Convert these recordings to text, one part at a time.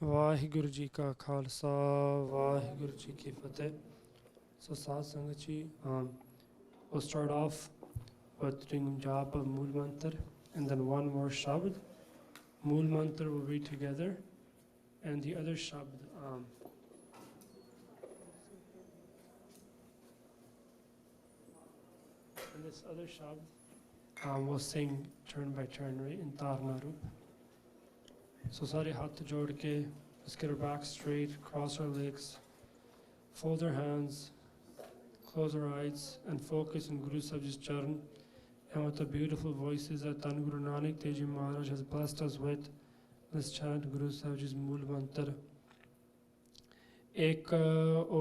ਵਾਹਿਗੁਰੂ ਜੀ ਕਾ ਖਾਲਸਾ ਵਾਹਿਗੁਰੂ ਜੀ ਕੀ ਫਤਿਹ. So Sad Sangat ji, we'll start off with doing jap of Mool Mantar and then one more Shabd. Mool Mantar we'll read together and the other Shabd and this other Shabd we'll sing turn by turn, right, in Tarna Roop. So sare haath jod ke, let's get our back straight, cross our legs, fold our hands, close our eyes and focus on Guru Sahib Ji's charan and with the beautiful voices that Dhan Guru Nanak Dev Ji Maharaj has blessed us with. Let's chant Guru Sahib Ji's Mool Mantar. Ek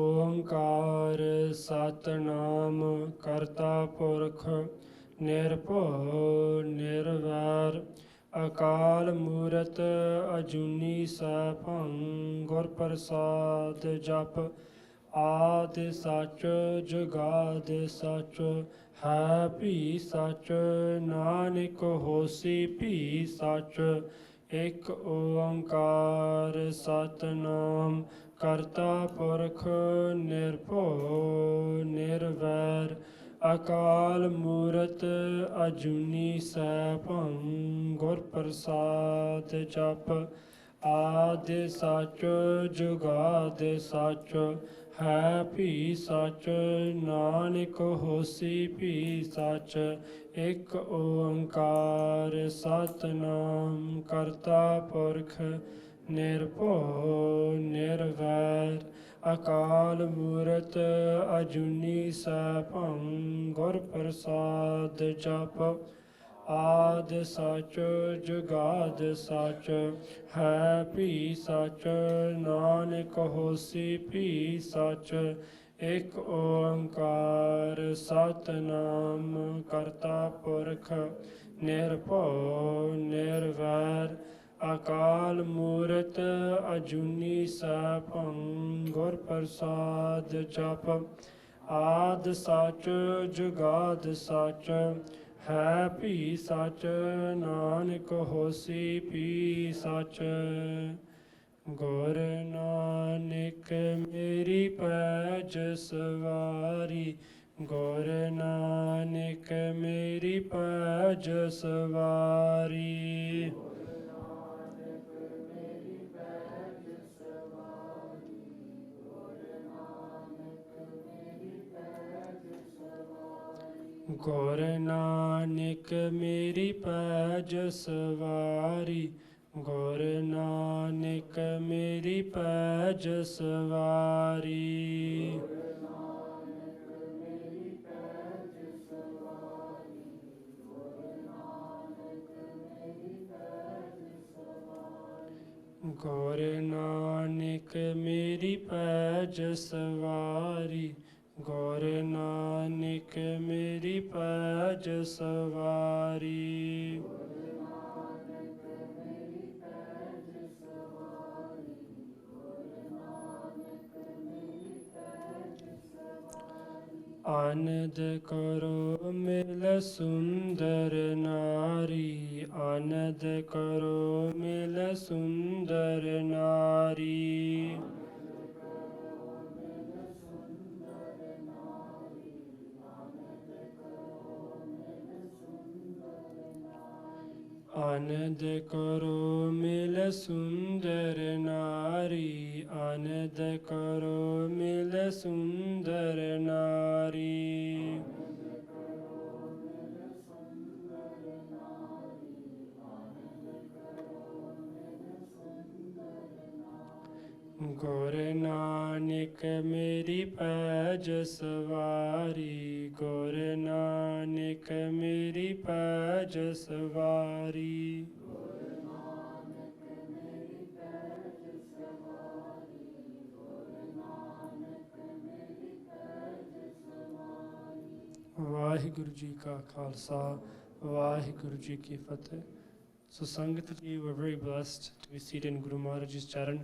Oankar Satnam Karta Purkh Nirbhau Nirvair Akal Murਤ Ajuni Sabhang Gur Prasad Jap ਆਦਿ ਸੱਚ ਜੁਗਾਦਿ ਸੱਚ ਹੈ ਭੀ ਸੱਚ ਨਾਨਕ ਹੋਸੀ ਭੀ ਸੱਚ ਇਕ ਓੰਕਾਰ ਸਤਿਨਾਮ ਕਰਤਾ ਪੁਰਖ ਨਿਰਭਉ ਨਿਰਵੈਰ ਅਕਾਲ ਮੂਰਤ ਅਜੂਨੀ ਸੈਭੰ ਗੁਰ ਪ੍ਰਸਾਦ ਜਪ ਆਦਿ ਸੱਚ ਜੁਗਾਦਿ ਸੱਚ ਹੈ ਭੀ ਸੱਚ ਨਾਨਕ ਹੋਸੀ ਭੀ ਸੱਚ ਇਕ ਓੰਕਾਰ ਸਤਿਨਾਮ ਕਰਤਾ ਪੁਰਖ ਨਿਰਭਉ ਨਿਰਵੈਰ ਅਕਾਲ ਮੂਰਤ ਅਜੂਨੀ ਸੈਭੰ ਗੁਰ ਪ੍ਰਸਾਦ ਜਪ ਆਦਿ ਸੱਚ ਜੁਗਾਦ ਸੱਚ ਹੈ ਭੀ ਸੱਚ ਨਾਨਕ ਹੋਸੀ ਭੀ ਸੱਚ ਇਕ ਓੰਕਾਰ ਸਤਿਨਾਮ ਕਰਤਾ ਪੁਰਖ ਨਿਰਭਉ ਨਿਰਵੈਰ ਅਕਾਲ ਮੂਰਤ ਅਜੂਨੀ ਸੈਭੰ ਗੁਰ ਪ੍ਰਸਾਦ ਜਪ ਆਦਿ ਸੱਚ ਜੁਗਾਦ ਸੱਚ ਹੈ ਭੀ ਸੱਚ ਨਾਨਕ ਹੋਸੀ ਭੀ ਸੱਚ ਗੁਰ ਨਾਨਕ ਮੇਰੀ ਪੈਜ ਸਵਾਰੀ ਗੁਰ ਨਾਨਕ ਮੇਰੀ ਪੈਜ ਸਵਾਰੀ ਗੁਰ ਨਾਨਕ ਮੇਰੀ ਪੈਜ ਸਵਾਰੀ ਗੁਰ ਨਾਨਕ ਮੇਰੀ ਪੈਜ ਸਵਾਰੀ ਗੁਰ ਨਾਨਕ ਮੇਰੀ ਪੈਜ ਸਵਾਰੀ ਗੁਰ ਨਾਨਕ ਮੇਰੀ ਪੈਜ ਸਵਾਰੀ ਆਨੰਦ ਕਰੋ ਮਿਲ ਸੁੰਦਰ ਨਾਰੀ ਆਨੰਦ ਕਰੋ ਮਿਲ ਸੁੰਦਰ ਨਾਰੀ ਆਨੰਦ ਕਰੋ ਮਿਲ ਸੁੰਦਰ ਨਾਰੀ ਆਨੰਦ ਕਰੋ ਮਿਲ ਸੁੰਦਰ ਨਾਰੀ ਗੁਰ ਨਾਨਕ ਮੇਰੀ ਪੈਜ ਸਵਾਰੀ ਗੁਰ ਨਾਨਕ ਮੇਰੀ ਪੈਜ ਸਵਾਰੀ ਵਾਹਿਗੁਰੂ ਜੀ ਕਾ ਖਾਲਸਾ ਵਾਹਿਗੁਰੂ ਜੀ ਕੀ ਫਤਿਹ. So Sangat ji, we're very blessed to be seated in Guru Maharaj's charan.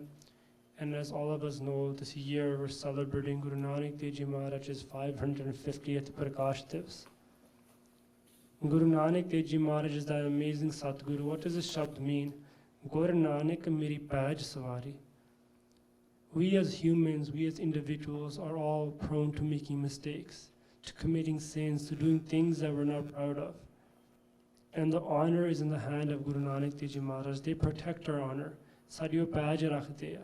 And as all of us know, this year we're celebrating Guru Nanak Dev Ji Maharaj's 550th Prakash Divas. Guru Nanak Dev Ji Maharaj is that amazing Satguru. What does this shabd mean? Guru Nanak meri paj sawari. We as humans, we as individuals are all prone to making mistakes, to committing sins, to doing things that we're not proud of. And the honor is in the hand of Guru Nanak Dev Ji Maharaj. They protect our honor. Sadiyo paaj rakhte hai.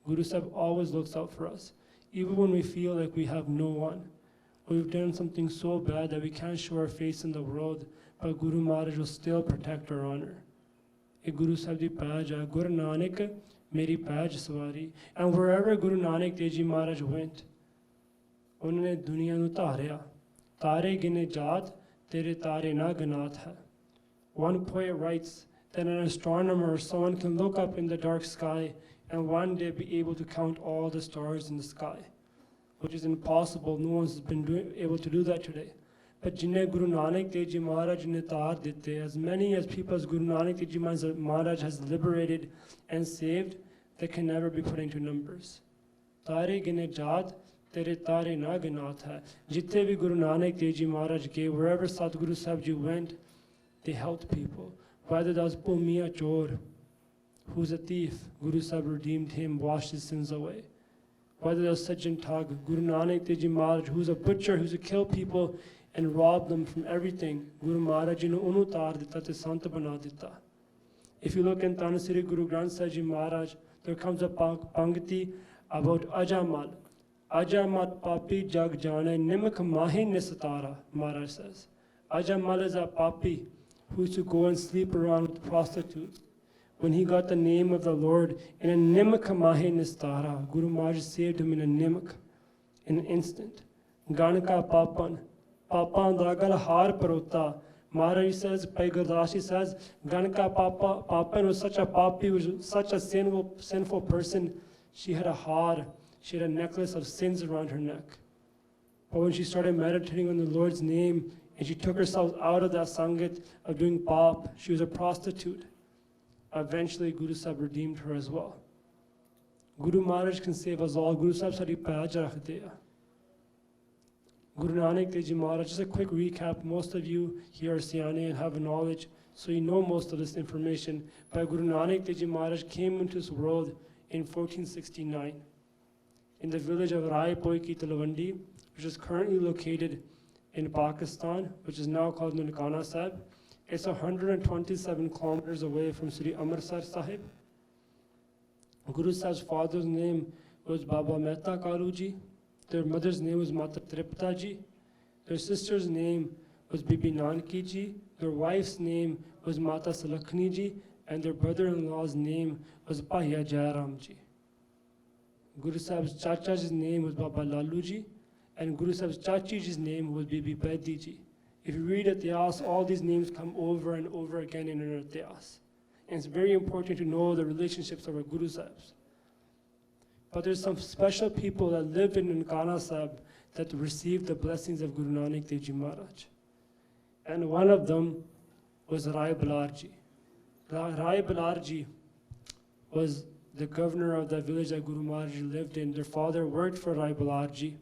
Guru Sahib always looks out for us. Even when we feel like we have no one, or we've done something so bad that we can't show our face in the world, but Guru Maharaj will still protect our honor. A Guru Sahib di paaj hai, Guru Nanak meri paaj sawari. And wherever Guru Nanak Dev Ji Maharaj went, unhone duniya nu taarya. Tare gine jaat, tere tare na ganaat hai. One poet writes that an astronomer or someone can look up in the dark sky and one day be able to count all the stars in the sky, which is impossible. No one's been able to do that today. But Jinne Guru Nanak Dev Ji Maharaj ne taar ditte, as many as people as Guru Nanak Dev Ji Maharaj has liberated and saved, they can never be put into numbers. Tare gine jaat, tere tare na ganaat hai. Jitte bhi Guru Nanak Dev Ji Maharaj gave, wherever Satguru Sahib Ji went, they helped people. Whether that was Bhumiya Chor, who's a thief, Guru Sahib redeemed him, washed his sins away. Whether that was Sajjan Thag, Guru Nanak Dev Ji Maharaj, who's a butcher, who's to kill people and rob them from everything, Guru Maharaj ne unu taar ditta te sant bana ditta. If you look in Tan Sri Guru Granth Sahib Ji Maharaj, there comes a pangti about Ajamal. Ajamat papi jag jane nimak mahi nisatara, Maharaj says. Ajamal is a papi who used to go and sleep around with prostitutes. When he got the name of the Lord in a nimak mahi nistara, Guru Maharaj saved him in a nimak, in an instant. Ganaka papan, papan dagal har parota. Maharaj says, Pai Gurdashi says, Ganaka papan was such a papi, was such a sinful person. She had a har, she had a necklace of sins around her neck. But when she started meditating on the Lord's name, and she took herself out of that sangat of doing pap, she was a prostitute. Eventually, Guru Sahib redeemed her as well. Guru Maharaj can save us all. Guru Sahib sari paaj rakhte hai. Guru Nanak Dev Ji Maharaj, just a quick recap. Most of you here are Siane and have knowledge, so you know most of this information. But Guru Nanak Dev Ji Maharaj came into this world in 1469 in the village of Rai Poi Ki Talwandi, which is currently located in Pakistan, which is now called Nankana Sahib. It's 127 kilometers away from Sri Amritsar Sahib. Guru Sahib's father's name was Baba Mehta Kaluji. Their mother's name was Mata Tripta Ji. Their sister's name was Bibi Nanki Ji. Their wife's name was Mata Salakhni Ji. And their brother-in-law's name was Pahya Jairam Ji. Guru Sahib's Chacha's name was Baba Lalu Ji. And Guru Sahib's Chachi's name was Bibi Bedi Ji. If you read Ityas, all these names come over and over again in our Ityas. And it's very important to know the relationships of our Guru Sahibs. But there's some special people that lived in Nankana Sahib that received the blessings of Guru Nanak Dev Ji Maharaj. And one of them was Rai Balar Ji. Rai Balar Ji was the governor of the village that Guru Maharaj lived in. Their father worked for Rai Balar Ji.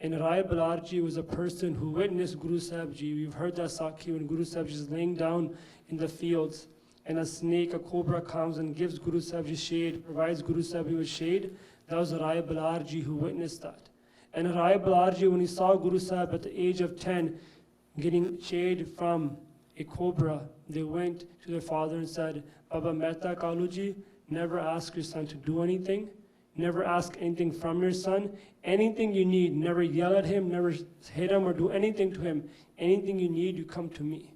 And Rai Balar Ji was a person who witnessed Guru Sahib Ji. We've heard that Sakhi when Guru Sahib Ji is laying down in the fields and a snake, a cobra comes and gives Guru Sahib Ji shade, provides Guru Sahib Ji with shade. That was Rai Balar Ji who witnessed that. And Rai Balar Ji, when he saw Guru Sahib at the age of 10 getting shade from a cobra, they went to their father and said, Baba Mehta Kaluji, never ask your son to do anything. Never ask anything from your son. Anything you need, never yell at him, never hit him or do anything to him. Anything you need, you come to me.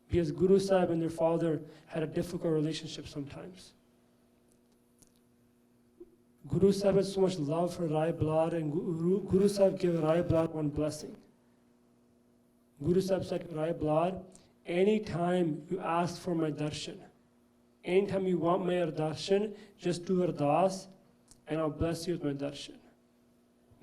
Because Guru Sahib and their father had a difficult relationship sometimes. Guru Sahib had so much love for Rai Balar, and Guru Sahib gave Rai Balar one blessing. Guru Sahib said to Rai Balar, anytime you ask for my darshan, anytime you want my darshan, just do ardas, and I'll bless you with my darshan.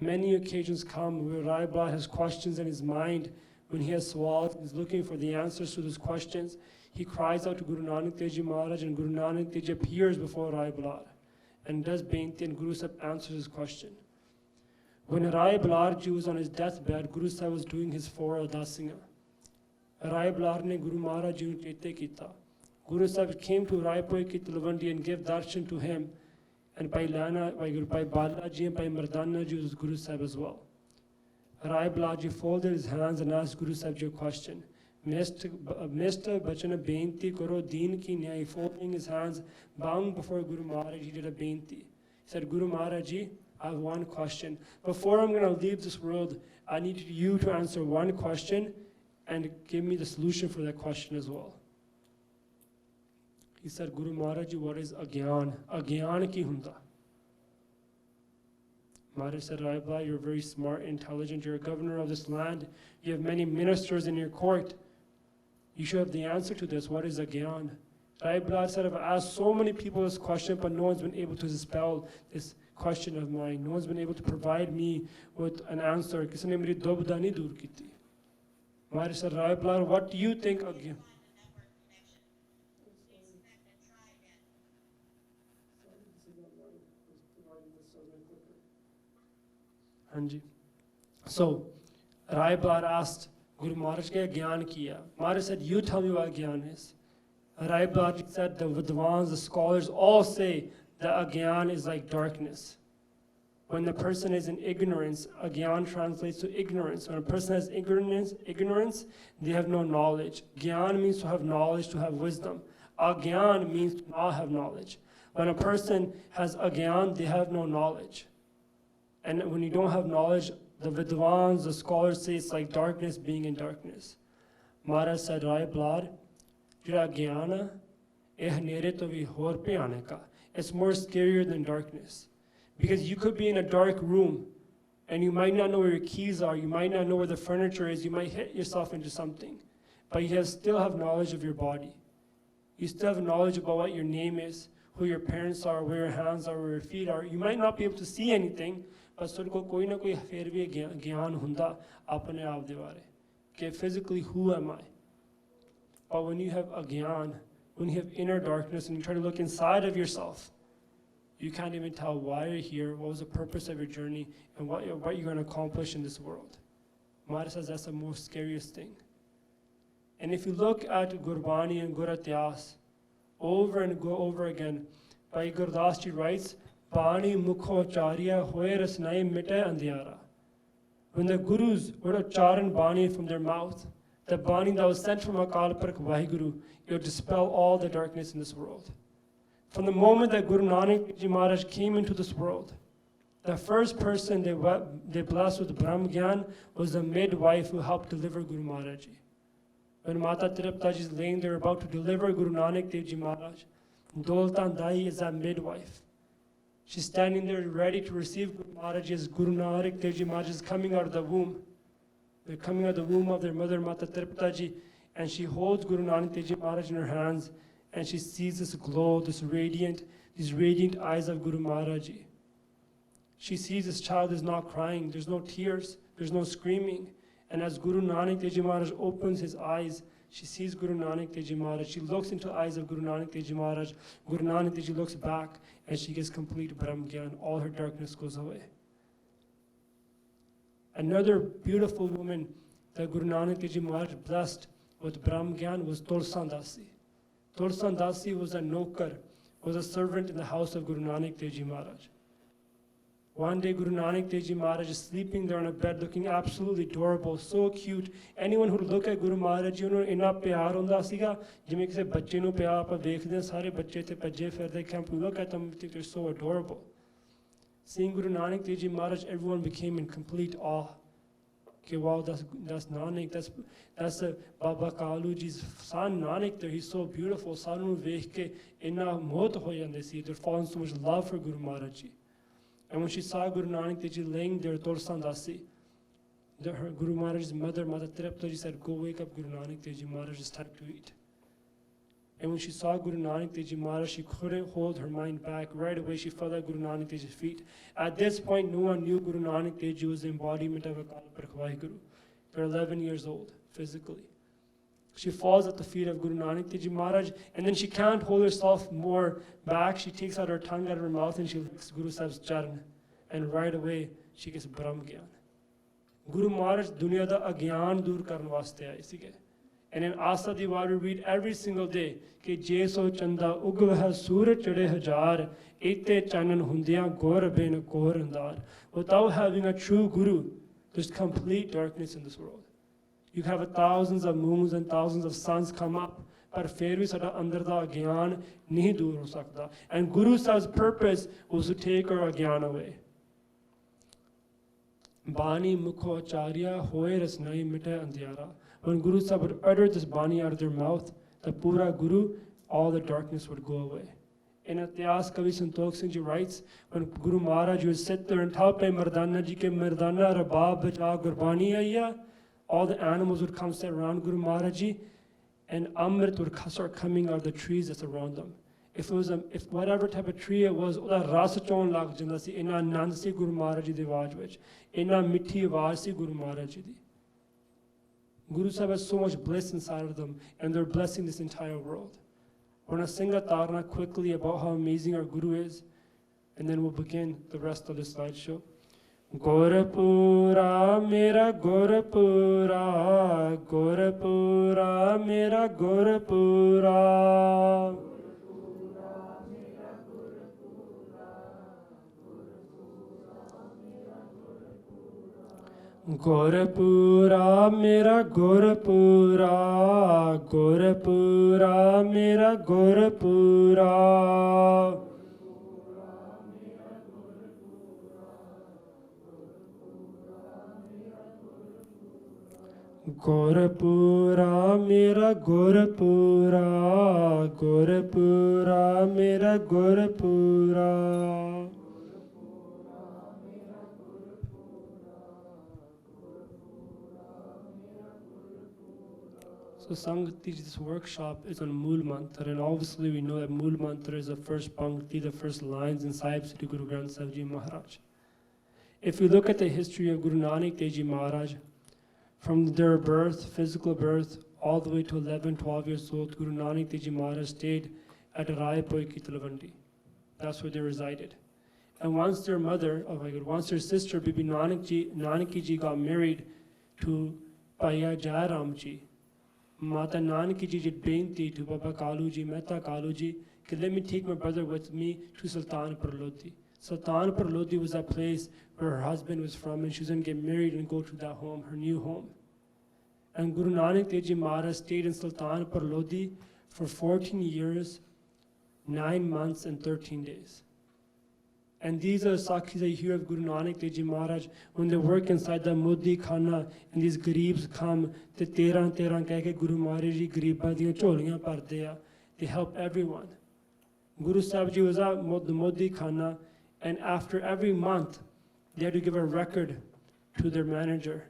Many occasions come where Rai Balar has questions in his mind. When he has swallowed, he's looking for the answers to those questions. He cries out to Guru Nanak Dev Ji Maharaj, and Guru Nanak Dev Ji appears before Rai Balar and does Beinti, and Guru Sahib answers his question. When Rai Balar Ji was on his deathbed, Guru Sahib was doing his 4 Ardasinga. Rai Balar ne Guru Maharaj Ji nu chete kita. Guru Sahib came to Rai Poi Ki Talwandi and gave darshan to him. And Pai Lana, Pai Guru Pai Balaji and Pai Mardana Ji was Guru Sahib as well. Rai Balaji folded his hands and asked Guru Sahib a question. Mr. Bachana Beinti Koro Deen Ki Nyai, folding his hands, bowing before Guru Maharaj, he did a Beinti. He said, Guru Maharaj Ji, I have one question. Before I'm going to leave this world, I need you to answer one question and give me the solution for that question as well. He said, Guru Maharaj Ji, what is Agyan? Agyan ki hunda? Maharaj said, Raibla, you're very smart, intelligent, you're a governor of this land, you have many ministers in your court. You should have the answer to this. What is Agyan? Raibla said, I've asked so many people this question, but no one's been able to dispel this question of mine. No one's been able to provide me with an answer. Kisi ne meri dubda nahi dur ki thi. Maharaj said, Raibla, what do you think Agyan? So, Rai Blar asked Guru Maharaj ke Gyan kiya. Maharaj said, you tell me what Gyan is. Rai Blar said, the Vidwans, the scholars all say that Agyan is like darkness. When the person is in ignorance, Agyan translates to ignorance. When a person has ignorance, they have no knowledge. Gyan means to have knowledge, to have wisdom. Agyan means to not have knowledge. When a person has Agyan, they have no knowledge. And when you don't have knowledge, the Vidwans, the scholars say it's like darkness being in darkness. Maharaj said, Rai Blad, jira Gyana, it's more scarier than darkness. Because you could be in a dark room and you might not know where your keys are, you might not know where the furniture is, you might hit yourself into something. But you still have knowledge of your body. You still have knowledge about what your name is, who your parents are, where your hands are, where your feet are. You might not be able to see anything, but koi na koi fir bhi gyan hunda apne aap de bare ke physically who am I. But when you have agyan, when you have inner darkness and you try to look inside of yourself, you can't even tell why you're here, what was the purpose of your journey, and what you're going to accomplish in this world. Maharaj says that's the most scariest thing. And if you look at Gurbani and Gur Ityas, over and over again, Bhai Gurdas Ji writes, Bani mukho charya hoye rasnai mite andhyara. When the Gurus would ucharan Bani from their mouth, the Bani that was sent from Akal Purakh Vaheguru, it would dispel all the darkness in this world. From the moment that Guru Nanak Ji Maharaj came into this world, the first person they blessed with Brahm Gyan was the midwife who helped deliver Guru Maharaj Ji. When Mata Tirupta Ji is laying there about to deliver Guru Nanak Dev Ji Maharaj, Doltan Dai is that midwife. She's standing there ready to receive Guru Maharaj as Guru Nanak Dev Ji Maharaj is coming out of the womb. They're coming out of the womb of their mother Mata Tirupta Ji, and she holds Guru Nanak Dev Ji Maharaj in her hands, and she sees this glow, these radiant eyes of Guru Maharaj Ji. She sees this child is not crying, there's no tears, there's no screaming. And as Guru Nanak Dev Ji Maharaj opens his eyes, she sees Guru Nanak Dev Ji Maharaj. She looks into the eyes of Guru Nanak Dev Ji Maharaj. Guru Nanak Dev Ji looks back and she gets complete Brahm Gyan. All her darkness goes away. Another beautiful woman that Guru Nanak Dev Ji Maharaj blessed with Brahm Gyan was Tulsan Dasi. Tulsan Dasi was a nokar, was a servant in the house of Guru Nanak Dev Ji Maharaj. One day Guru Nanak Dev Ji Maharaj is sleeping there on a bed looking absolutely adorable, so cute. Anyone who would look at Guru Maharaj Ji, unhone inna pyar hunda siga, jiਵੇਂ ਕਿਸੇ ਬੱਚੇ ਨੂੰ ਪਿਆਰ ਆਪਾਂ ਵੇਖਦੇ ਹਾਂ ਸਾਰੇ ਬੱਚੇ ਤੇ ਭੱਜੇ ਫਿਰਦੇ camp, we look at them, we think they're so adorable. Seeing Guru Nanak Dev Ji Maharaj, everyone became in complete awe. Okay, wow, that's Nanak, that's Baba Kalu Ji's son Nanak there, he's so beautiful. Sanu ਵੇਖ ਕੇ ਇੰਨਾ ਮੋਹਤ ਹੋ ਜਾਂਦੇ ਸੀ, they're falling so much love for Guru Maharaj Ji. And when she saw Guru Nanak Dev Ji laying there, Tulsan Dasi, her Guru Maharaj's mother, Mata Tirupta Ji said, go wake up Guru Nanak Dev Ji Maharaj, it's time to eat. And when she saw Guru Nanak Dev Ji Maharaj, she couldn't hold her mind back. Right away, she fell at Guru Nanak Dev Ji's feet. At this point, no one knew Guru Nanak Dev Ji was the embodiment of Akal Purakh Vaheguru. They're 11 years old, physically. She falls at the feet of Guru Nanak Dev Ji Maharaj, and then she can't hold herself more back. She takes out her tongue out of her mouth and she licks Guru Sahib's charan. And right away, she gets Brahm Gyan. Guru Maharaj dunya da agyan dur karan vaste aaye sige. And in Asa Diwar, we read every single day, कि जे सो चंदा उगवह सूरज चढ़े हजार, ete chanan hundiyan gor ben gor andar. Without having a true guru, there's complete darkness in this world. You have thousands of moons and thousands of suns come up, but फिर भी साडा अंदर दा अज्ञान नहीं दूर हो सकता. And Guru Sahib's purpose was to take our अज्ञान away. Bani mukho acharya hoye rasnai mite andhyara. When Guru Sahib would utter this Bani out of their mouth, the Pura Guru, all the darkness would go away. In Ityas, Kavi Santokh Singh ji writes, when Guru Maharaj would sit there and tell Pe Mardana ji ke Mardana Rabab Baja Gurbani Ayya, all the animals would come sit around Guru Maharaj ji, and Amrit would start coming out of the trees that's around them. If whatever type of tree it was, ਉਹਦਾ ਰਸ ਚੋਣ ਲੱਗ ਜਾਂਦਾ ਸੀ. ਇੰਨਾ ਆਨੰਦ ਸੀ ਗੁਰੂ ਮਹਾਰਾਜ ਜੀ ਦੀ ਆਵਾਜ਼ ਵਿੱਚ, ਇੰਨਾ ਮਿੱਠੀ ਆਵਾਜ਼ ਸੀ ਗੁਰੂ ਮਹਾਰਾਜ ਜੀ ਦੀ. Guru Sahib has so much bliss inside of them, and they're blessing this entire world. We're going to sing a tarna quickly about how amazing our Guru is, and then we'll begin the rest of the slideshow. Gurpura mera Gurpura, Gurpura mera Gurpura. Gurpura mera Gurpura, Gurpura mera Gurpura. Gurpura mera Gurpura, Gurpura mera Gurpura. So Sangati, this workshop is on Mool Mantra, and obviously we know that Mool Mantra is the first Pankti, the first lines in Sahib Sri Guru Granth Sahib Ji Maharaj. If you look at the history of Guru Nanak Dev Ji Maharaj, from their birth, physical birth, all the way to 11, 12 years old, Guru Nanak Dev Ji Maharaj stayed at Raipur ki Talwandi. That's where they resided. And once their mother, once their sister Bibi Nanaki Ji got married to Bhaiya Jairam Ji, Mata Nanaki Ji did beinti to Baba Kalu Ji, Mehta Kalu Ji, let me take my brother with me to Sultanpur Lodi. Sultanpur Lodi was that place where her husband was from, and she was going to get married and go to that home, her new home. And Guru Nanak Dev Ji Maharaj stayed in Sultanpur Lodi for 14 years, 9 months and 13 days. And these are the Sakhis that you hear of Guru Nanak Dev Ji Maharaj when they work inside the Modi Khana, and these Gareebs come, the 13 keh ke Guru Maharaj Ji Gareeba diyan choliyan bharde a. They help everyone. Guru Sahib Ji was at the Modi Khana, and after every month, they had to give a record to their manager.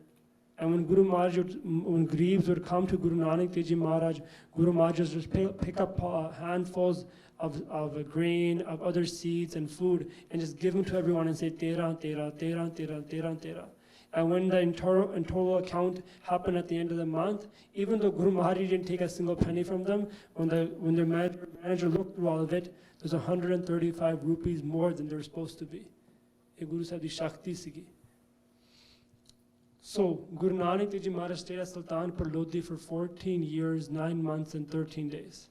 And when when Gareebs would come to Guru Nanak Dev Ji Maharaj, Guru Maharaj would just pick up handfuls of grain, of other seeds and food, and just give them to everyone and say, Tera, Tera, Tera, Tera, Tera, Tera. And when the total account happened at the end of the month, even though Guru Maharaj didn't take a single penny from them, when their manager looked through all of it, there's 135 rupees more than they're supposed to be. Ye Guru Sahib di Shakti sigi. So, Guru Nanak Dev Ji Maharaj stayed at Sultanpur Lodi for 14 years, 9 months and 13 days.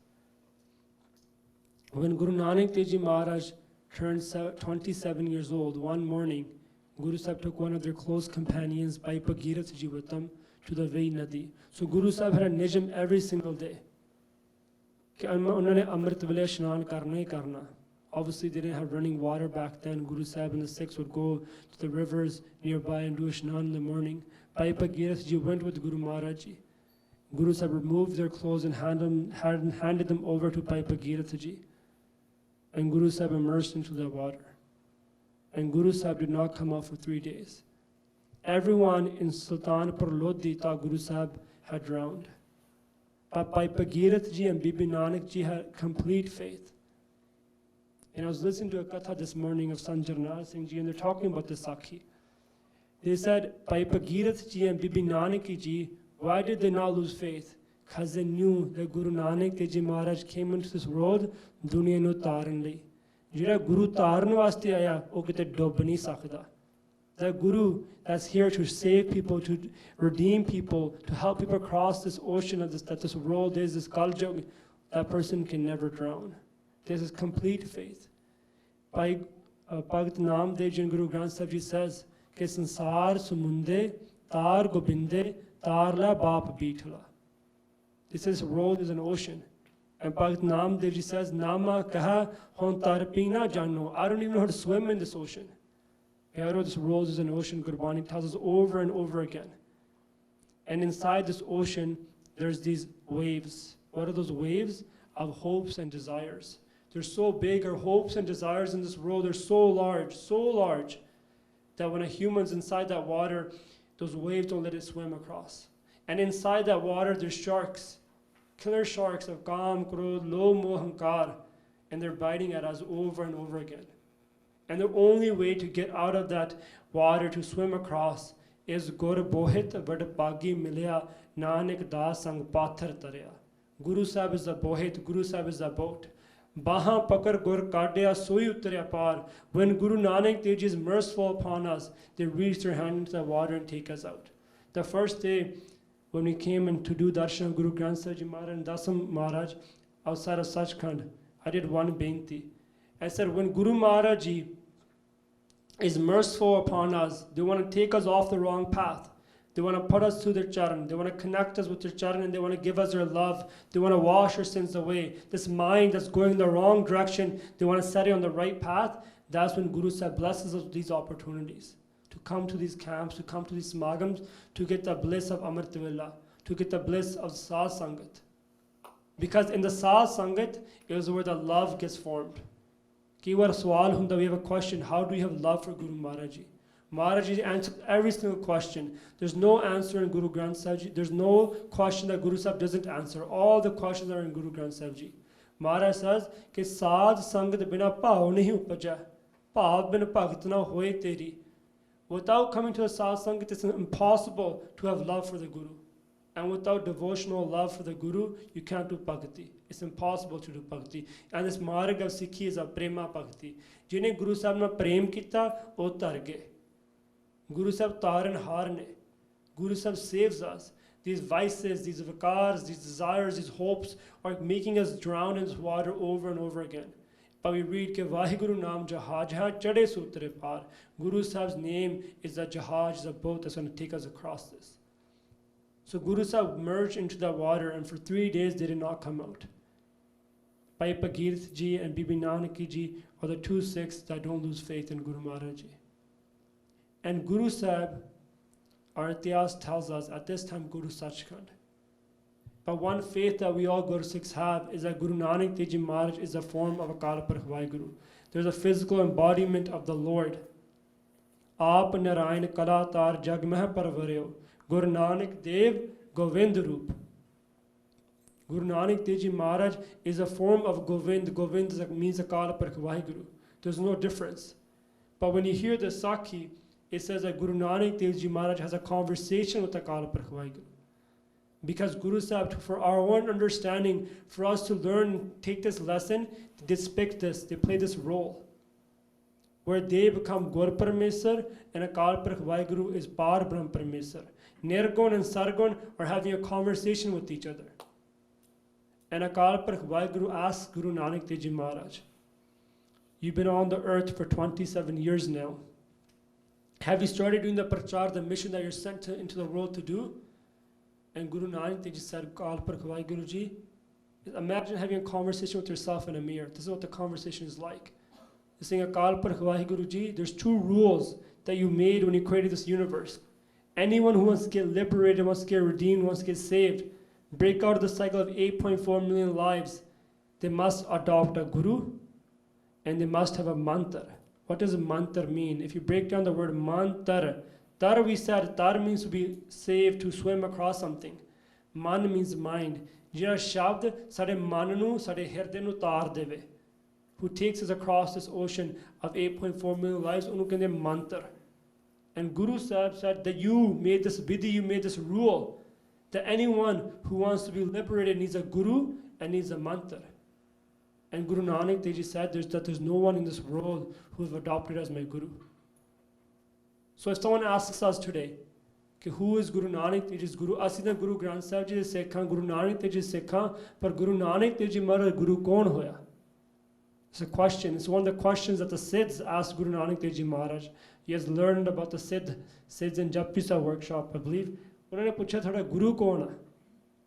When Guru Nanak Dev Ji Maharaj turned 27 years old, one morning, Guru Sahib took one of their close companions, Bhai Bhagirath Ji, with them to the Vei Nadi. So Guru Sahib had a nijam every single day. Obviously, they didn't have running water back then. Guru Sahib and the Sikhs would go to the rivers nearby and do a shnan in the morning. Bhai Bhagirath Ji went with Guru Maharaj Ji. Guru Sahib removed their clothes and handed them over to Bhai Bhagirath Ji. And Guru Sahib immersed into the water. And Guru Sahib did not come out for 3 days. Everyone in Sultanpur Lodi thought Guru Sahib had drowned. But Bhai Bhagirath Ji and Bibi Nanak Ji had complete faith. And I was listening to a katha this morning of Sant Jarnail Singh Ji, and they're talking about the Sakhi. They said, Bhai Bhagirath Ji and Bibi Nanak Ji, why did they not lose faith? Because they knew that Guru Nanak Dev Ji Maharaj came into this world, dunya nu taran lai. Jira Guru taran vaste aaya, oh kite dub nahi sakda. The guru that's here to save people, to redeem people, to help people cross this ocean of this world is this Kaljug, that person can never drown. This is complete faith. By Bhagat Namdev Ji and Guru Granth Sahib Ji says, Ke sansar sumunde, tar gobinde, tarla baap beetla. This world is an ocean. And Bhagat Namdev Ji says, Nama kaha hon tar pina jano. I don't even know how to swim in this ocean. This world is an ocean, Gurbani tells us over and over again. And inside this ocean, there's these waves. What are those waves? Of hopes and desires. They're so big, our hopes and desires in this world are so large, that when a human's inside that water, those waves don't let it swim across. And inside that water, there's sharks, killer sharks of Kam, Krodh, Lo, Moh, Hankar, and they're biting at us over and over again. And the only way to get out of that water, to swim across, is Gur Bohit Vad Pagi Milya Nanak Das Sang Pathar Tarya. Guru Sahib is the Bohit, Guru Sahib is the boat. Baha Pakar Gur Kadya Soi Uttarya Par. When Guru Nanak Dev Ji is merciful upon us, they reach their hand into the water and take us out. The first day when we came in to do darshan of Guru Granth Sahib Ji Maharaj and Dasam Maharaj outside of Sachkhand, I did one beinti. I said, when Guru Maharaj Ji is merciful upon us, they want to take us off the wrong path. They want to put us through their charan. They want to connect us with their charan, and they want to give us their love. They want to wash our sins away. This mind that's going in the wrong direction, they want to set it on the right path. That's when Guru Sahib blesses us with these opportunities to come to these camps, to come to these smagams, to get the bliss of Amrit Vela, to get the bliss of Sad Sangat. Because in the Sad Sangat is where the love gets formed. We have a question, how do we have love for Guru Maharaj Ji? Maharaj Ji answered every single question. There's no answer in Guru Granth Sahib Ji. There's no question that Guru Sahib doesn't answer. All the questions are in Guru Granth Sahib Ji. Maharaj says, Ke Saad Sangat bina pao nahi upaja. Paav bin bhakt na hoye teri. Without coming to a Saad Sangat, it's impossible to have love for the Guru. And without devotional love for the Guru, you can't do bhakti. It's impossible to do bhakti. And this marg of Sikhi is a prema bhakti. Jine Guru Sahib na prem kita, o tar gaye. Guru Sahib taran har ne. Guru Sahib saves us. These vices, these vikars, these desires, these hopes are making us drown in this water over and over again. But we read, Ke Vaheguru Naam Jahaj hai chade sutre par. Guru Sahib's name is a jahaj, is a boat that's going to take us across this. So Guru Sahib merged into that water, and for 3 days they did not come out. Bhai Bhagirath Ji and Bibi Nanaki Ji are the two Sikhs that don't lose faith in Guru Maharaj Ji. And Guru Sahib, our Ityas tells us, at this time Guru Sachkhand. But one faith that we all Guru Sikhs have is that Guru Nanak Dev Ji Maharaj is a form of Akal Purkh Vaheguru. There's a physical embodiment of the Lord. Aap Narayan Kalatar Jag Meh Parvaryo. Guru Nanak Dev Govind Roop. Guru Nanak Dev Ji Maharaj is a form of Govind. Govind means Akal Purkh Vaheguru. There's no difference. But when you hear the Sakhi, it says that Guru Nanak Dev Ji Maharaj has a conversation with Akal Purkh Vaheguru. Because Guru Sahib, for our own understanding, for us to learn, take this lesson, they depict this, they play this role. Where they become Gur Paramesar and Akal Purkh Vaheguru is Par Brahm Paramesar. Nirgun and Sargun are having a conversation with each other. And Akal Purkh Vaheguru asks Guru Nanak Dev Ji Maharaj, you've been on the earth for 27 years now. Have you started doing the prachar, the mission that you're sent into the world to do? And Guru Nanak Dev Ji said, Akal Purkh Vaheguru Ji, imagine having a conversation with yourself in a mirror. This is what the conversation is like. He's saying, Akal Purkh Vaheguru Ji, there's 2 rules that you made when you created this universe. Anyone who wants to get liberated, wants to get redeemed, wants to get saved, break out of the cycle of 8.4 million lives, they must adopt a guru and they must have a mantra. What does a mantra mean? If you break down the word mantra, tar we said, tar means to be saved, to swim across something. Man means mind. Jira shabd sade man nu, sade hirde nu tar deve. Who takes us across this ocean of 8.4 million lives, unu kende mantra. And Guru Sahib said that you made this vidhi, you made this rule, that anyone who wants to be liberated needs a guru and needs a mantra. And Guru Nanak Dev Ji said that there's no one in this world who have adopted as my guru. So if someone asks us today, who is Guru Nanak Dev Ji's Guru? Assi da Guru Granth Sahib Ji de Sikhan, Guru Nanak Dev Ji Sikhan, but Guru Nanak Dev Ji Maharaj Guru kaun hoya? It's a question. It's one of the questions that the Siddhs asked Guru Nanak Dev Ji Maharaj. He has learned about the Siddhs and Japji Sahib workshop, I believe. Unhone puchha thoda Guru kaun hai?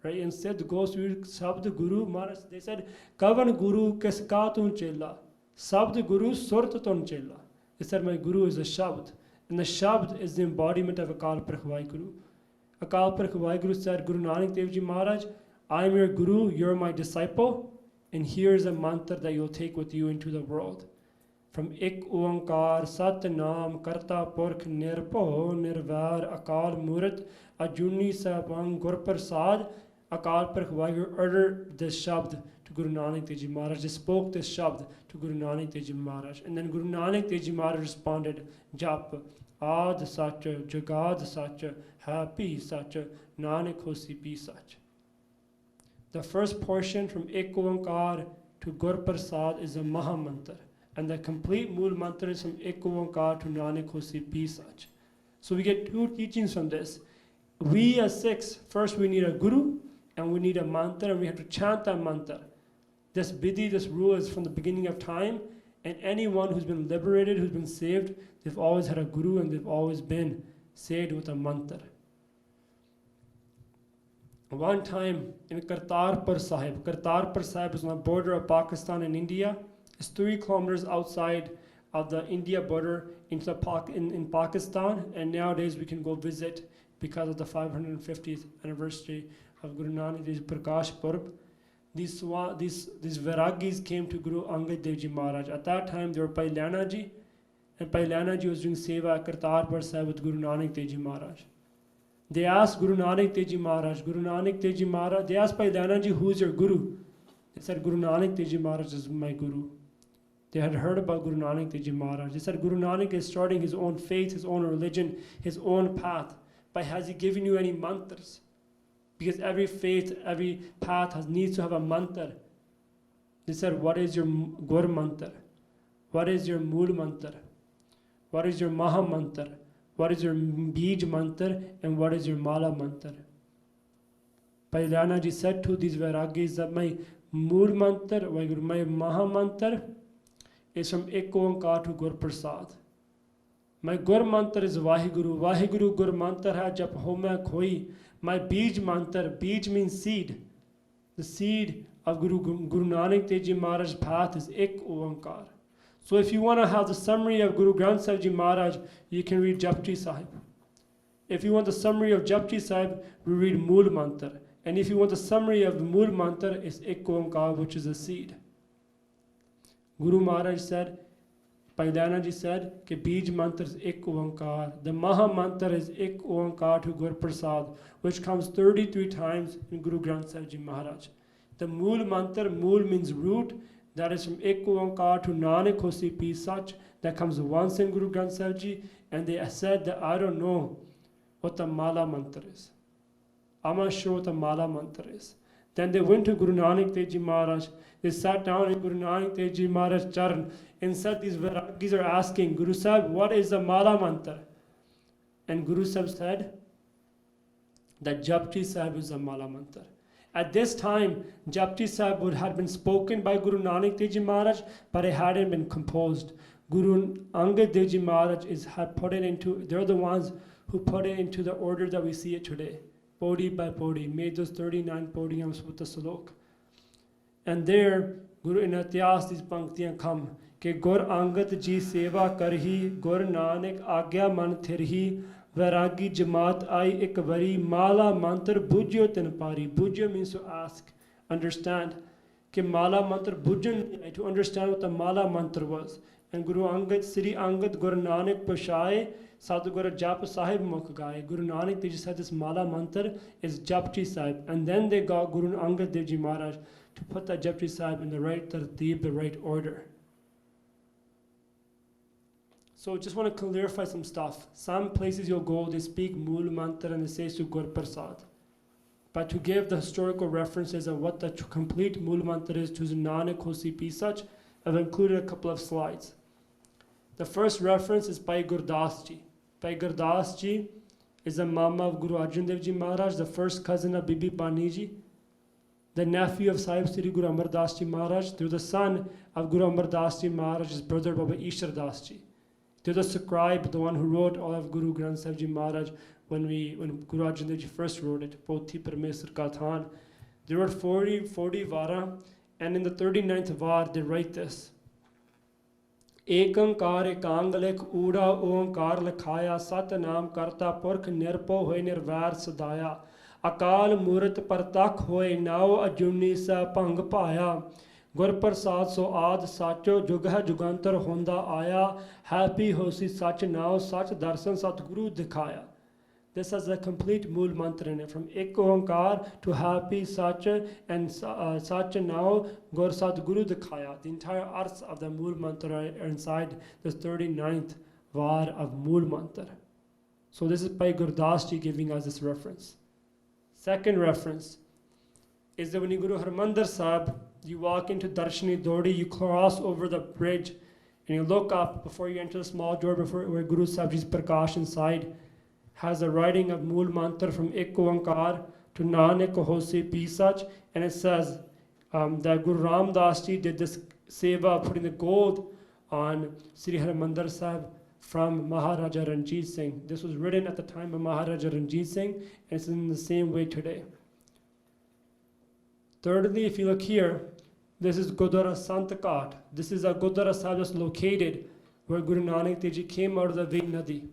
Right? And Siddh goes to Sabd Guru Maharaj. They said, Kavan Guru kiska tun chela? Sabd Guru surt tun chela. They said, my Guru is a Shabd. And the Shabd is the embodiment of Akal Purkh Vaheguru. Akal Purkh Vaheguru said, Guru Nanak Dev Ji Maharaj, I am your Guru, you're my disciple, and here's a mantra that you'll take with you into the world. From Ik Oankar Sat Nam Karta Purkh Nirpo Nirvair Akal Murat Ajuni Sabang Gur Prasad. Akal Purkh Vaheguru uttered this Shabd to Guru Nanak Dev Ji Maharaj. They spoke this Shabd to Guru Nanak Dev Ji Maharaj. And then Guru Nanak Dev Ji Maharaj responded, Jap, Ad Sach, Jagad Sach, Happy Sach, Nanak Hosi Pi Sach. The first portion from Ik Oankar to Gur Prasad is a Maha Mantra. And the complete Mool Mantra is from Ik Oankar to Nanak Hosi Pi Sach. So we get two teachings from this. We as Sikhs, first we need a Guru and we need a mantra, and we have to chant that mantra. This Bidhi, this rule is from the beginning of time, and anyone who's been liberated, who's been saved, they've always had a Guru and they've always been saved with a mantra. One time in Kartarpur Sahib is on the border of Pakistan and India. It's 3 kilometers outside of the India border into in Pakistan, and nowadays we can go visit because of the 550th anniversary of Guru Nanak Dev's Prakash Purb. These Vairagis came to Guru Angad Dev Ji Maharaj. At that time they were Bhai Laina Ji, and Bhai Laina Ji was doing seva at Kartarpur Sahib with Guru Nanak Dev Ji Maharaj. They asked Guru Nanak Dev Ji Maharaj, they asked Bhai Laina Ji, who is your Guru? They said, Guru Nanak Dev Ji Maharaj is my Guru. They had heard about Guru Nanak Dev Ji Maharaj. They said, Guru Nanak is starting his own faith, his own religion, his own path. But has he given you any mantras? Because every faith, every path needs to have a mantra. They said, what is your Gur mantra? What is your Mool mantra? What is your Maha mantra? What is your Bij mantra? And what is your Mala mantra? Bhai Laina Ji said to these Vairagis that my Mool mantra, my Maha mantra is from Ik Oankar to Gur Prasad. My Gur mantra is Vaheguru. Vaheguru Gur mantra hai jap ho main khoi. My Bij mantra, Bij means seed. The seed of Guru Nanak Dev Ji Maharaj's path is Ik Oankar. So if you want to have the summary of Guru Granth Sahib Ji Maharaj, you can read Japji Sahib. If you want the summary of Japji Sahib, we read Mool mantra. And if you want the summary of the Mool mantra, it's Ik Oankar, which is a seed. Guru Maharaj said, Bhai Laina Ji said, कि Bij mantra is Ik Oankar. The Maha mantra is Ik Oankar to Gur Prasad, which comes 33 times in Guru Granth Sahib Ji Maharaj. The Mool mantra, Mool means root, that is from Ik Oankar to Nanak Hosi Pi Sach, that comes once in Guru Granth Sahib Ji, and they said that I don't know what the Mala mantra is. I'm not sure what the Mala mantra is. Then they went to Guru Nanak Dev Ji Maharaj. They sat down in Guru Nanak Dev Ji Maharaj's charan and said, these Vairagis are asking, Guru Sahib, what is the Mala mantra? And Guru Sahib said that Japji Sahib is the Mala mantra. At this time, Japji Sahib had been spoken by Guru Nanak Dev Ji Maharaj, but it hadn't been composed. Guru Angad Dev Ji Maharaj they're the ones who put it into the order that we see it today. Podi by Podi, made those 39 podiums with the Salok. And there, Guru in Ityas, these panktiyan come, ke Gur Angad Ji seva karhi, Gur Nanak agya man thirhi, Vairagi Jamaat ai ik vari, Mala mantra bujyo tin pari. Bujyo means to ask, understand. Ke Mala mantra bujyan, to understand what the Mala mantra was. And Guru Angad, Sri Angad, Guru Nanak Pashaye, Sadhguru Jap Sahib Mukh Gaye. Guru Nanak Dev Ji said this Mala mantra is Japji Sahib. And then they got Guru Angad Dev Ji Maharaj to put that Japji Sahib in the right tarteeb, the right order. So just want to clarify some stuff. Some places you'll go, they speak Mool mantra and they say Sugur Prasad. But to give the historical references of what the complete Mool mantra is to Nanak Hosi Pi Sach, I've included a couple of slides. The first reference is by Gurdas Ji. Bhai Gurdas Ji is the Mama of Guru Arjan Dev Ji Maharaj, the first cousin of Bibi Bani Ji, the nephew of Sahib Sri Guru Amar Das Ji Maharaj. They're the son of Guru Amar Das Ji Maharaj's brother Baba Ishar Das Ji. They're the scribe, the one who wrote all of Guru Granth Sahib Ji Maharaj when Guru Arjan Dev Ji first wrote it, Pothi Parmeswar Ka Than. They wrote 40 Vara, and in the 39th Var they write this. Ekankar ekang lekh ura oankar lekhaya sat naam karta purkh nirpo hoye nirvair sadaya akal murat partak hoye nao ajuni sa bhang paya gur prasad so aad sacho jugha jugantar honda aya happy hosi sach nao sach darshan satguru dikhaya. This has a complete Mool mantra in it, from Ek Oankar to Happy Sach and Sach now Gur Satguru Dikhaya. The entire arts of the Mool mantra are inside the 39th Var of Mool mantra. So this is Bhai Gurdas Ji giving us this reference. Second reference is that when you go to Harmandir Sahib, you walk into Darshani Dodi, you cross over the bridge, and you look up before you enter the small door where Guru Sahib Ji's Prakash inside has a writing of Mool Mantra from Ek Oankar to Nanak Hosi Pi Sach, and it says that Guru Ram Das Ji did this seva, putting the gold on Sri Harmandir Sahib from Maharaja Ranjit Singh. This was written at the time of Maharaja Ranjit Singh, and it's in the same way today. Thirdly, if you look here, this is Gurdwara Sant Ghat. This is a Gurdwara Sahib that's located where Guru Nanak Dev Ji came out of the Vig Nadi.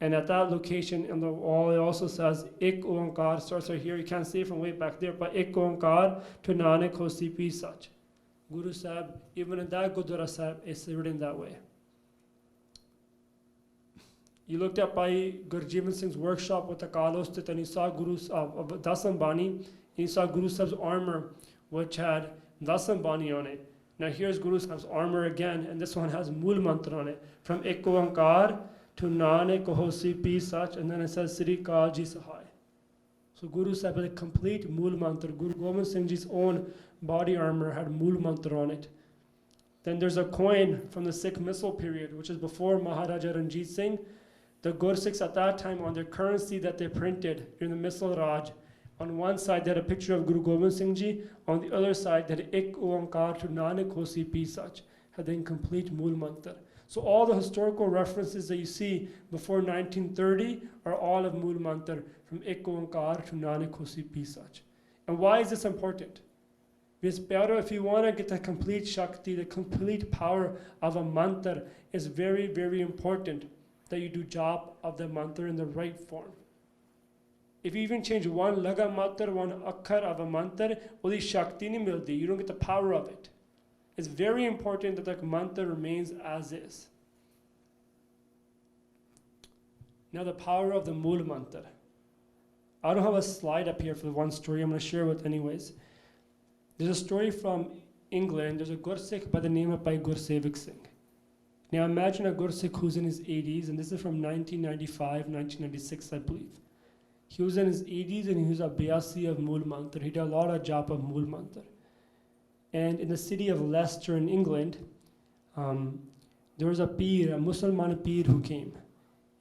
And at that location on the wall, it also says Ek Oankar, starts right here. You can't see it from way back there, but Ek Oankar to Nanak Hosi Pi Sach. Guru Sahib, even in that Gurdwara Sahib, it's written that way. You looked at by Gurjeevan Singh's workshop with the Kalostit, and you saw Dasam Bani, and you saw Guru Sahib's armor, which had Dasam Bani on it. Now here's Guru Sahib's armor again, and this one has Mool Mantra on it, from Ek Oankar to Nanak Hosi Pi Sach, and then it says Sri Kal Ji Sahai. So Guru Sahib had a complete Mool Mantra. Guru Gobind Singh Ji's own body armor had Mool Mantra on it. Then there's a coin from the Sikh Missal period, which is before Maharaja Ranjit Singh. The Gursikhs at that time, on their currency that they printed during the Missal Raj, on one side they had a picture of Guru Gobind Singh Ji, on the other side they had Ek Oankar to Nanak Hosi Pi Sach, had the incomplete Mool Mantra. So all the historical references that you see before 1930 are all of Mool Mantra, from Ek Oankar to Nanak Hosi Pi Sach. And why is this important? Because if you want to get the complete Shakti, the complete power of a mantra, it's very, very important that you do jap of the mantra in the right form. If you even change one laga mantra, one akhar of a mantra, odi Shakti nahi mildi, you don't get the power of it. It's very important that the mantra remains as is. Now the power of the Mool Mantra. I don't have a slide up here for the one story I'm going to share with anyways. There's a story from England. There's a Gursikh by the name of Bhai Gursevik Singh. Now imagine a Gursikh who's in his 80s, and this is from 1995, 1996 I believe. He was in his 80s and he was a Bayasi of Mool Mantra. He did a lot of japa of Mool Mantra. And in the city of Leicester in England, there was a Peer, a Mussalman Peer who came.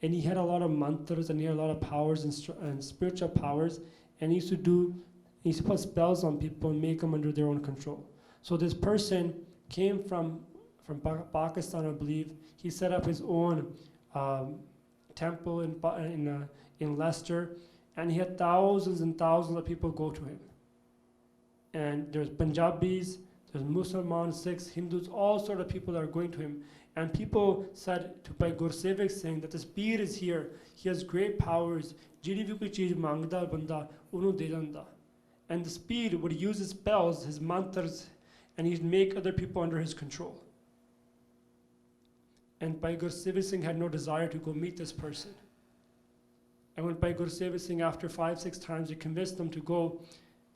And he had a lot of mantras and he had a lot of powers and spiritual powers. And he used to put spells on people and make them under their own control. So this person came from Pakistan, I believe. He set up his own temple in Leicester. And he had thousands and thousands of people go to him. And there's Punjabis, there's Muslims, Sikhs, Hindus, all sort of people that are going to him. And people said to Bhai Gursevik Singh that this Peer is here. He has great powers. Jiri vi koi cheez mangda banda, unu de danda. And this Peer would use his spells, his mantras, and he'd make other people under his control. And Bhai Gursevik Singh had no desire to go meet this person. And when Bhai Gursevik Singh, after 5-6 times, he convinced them to go,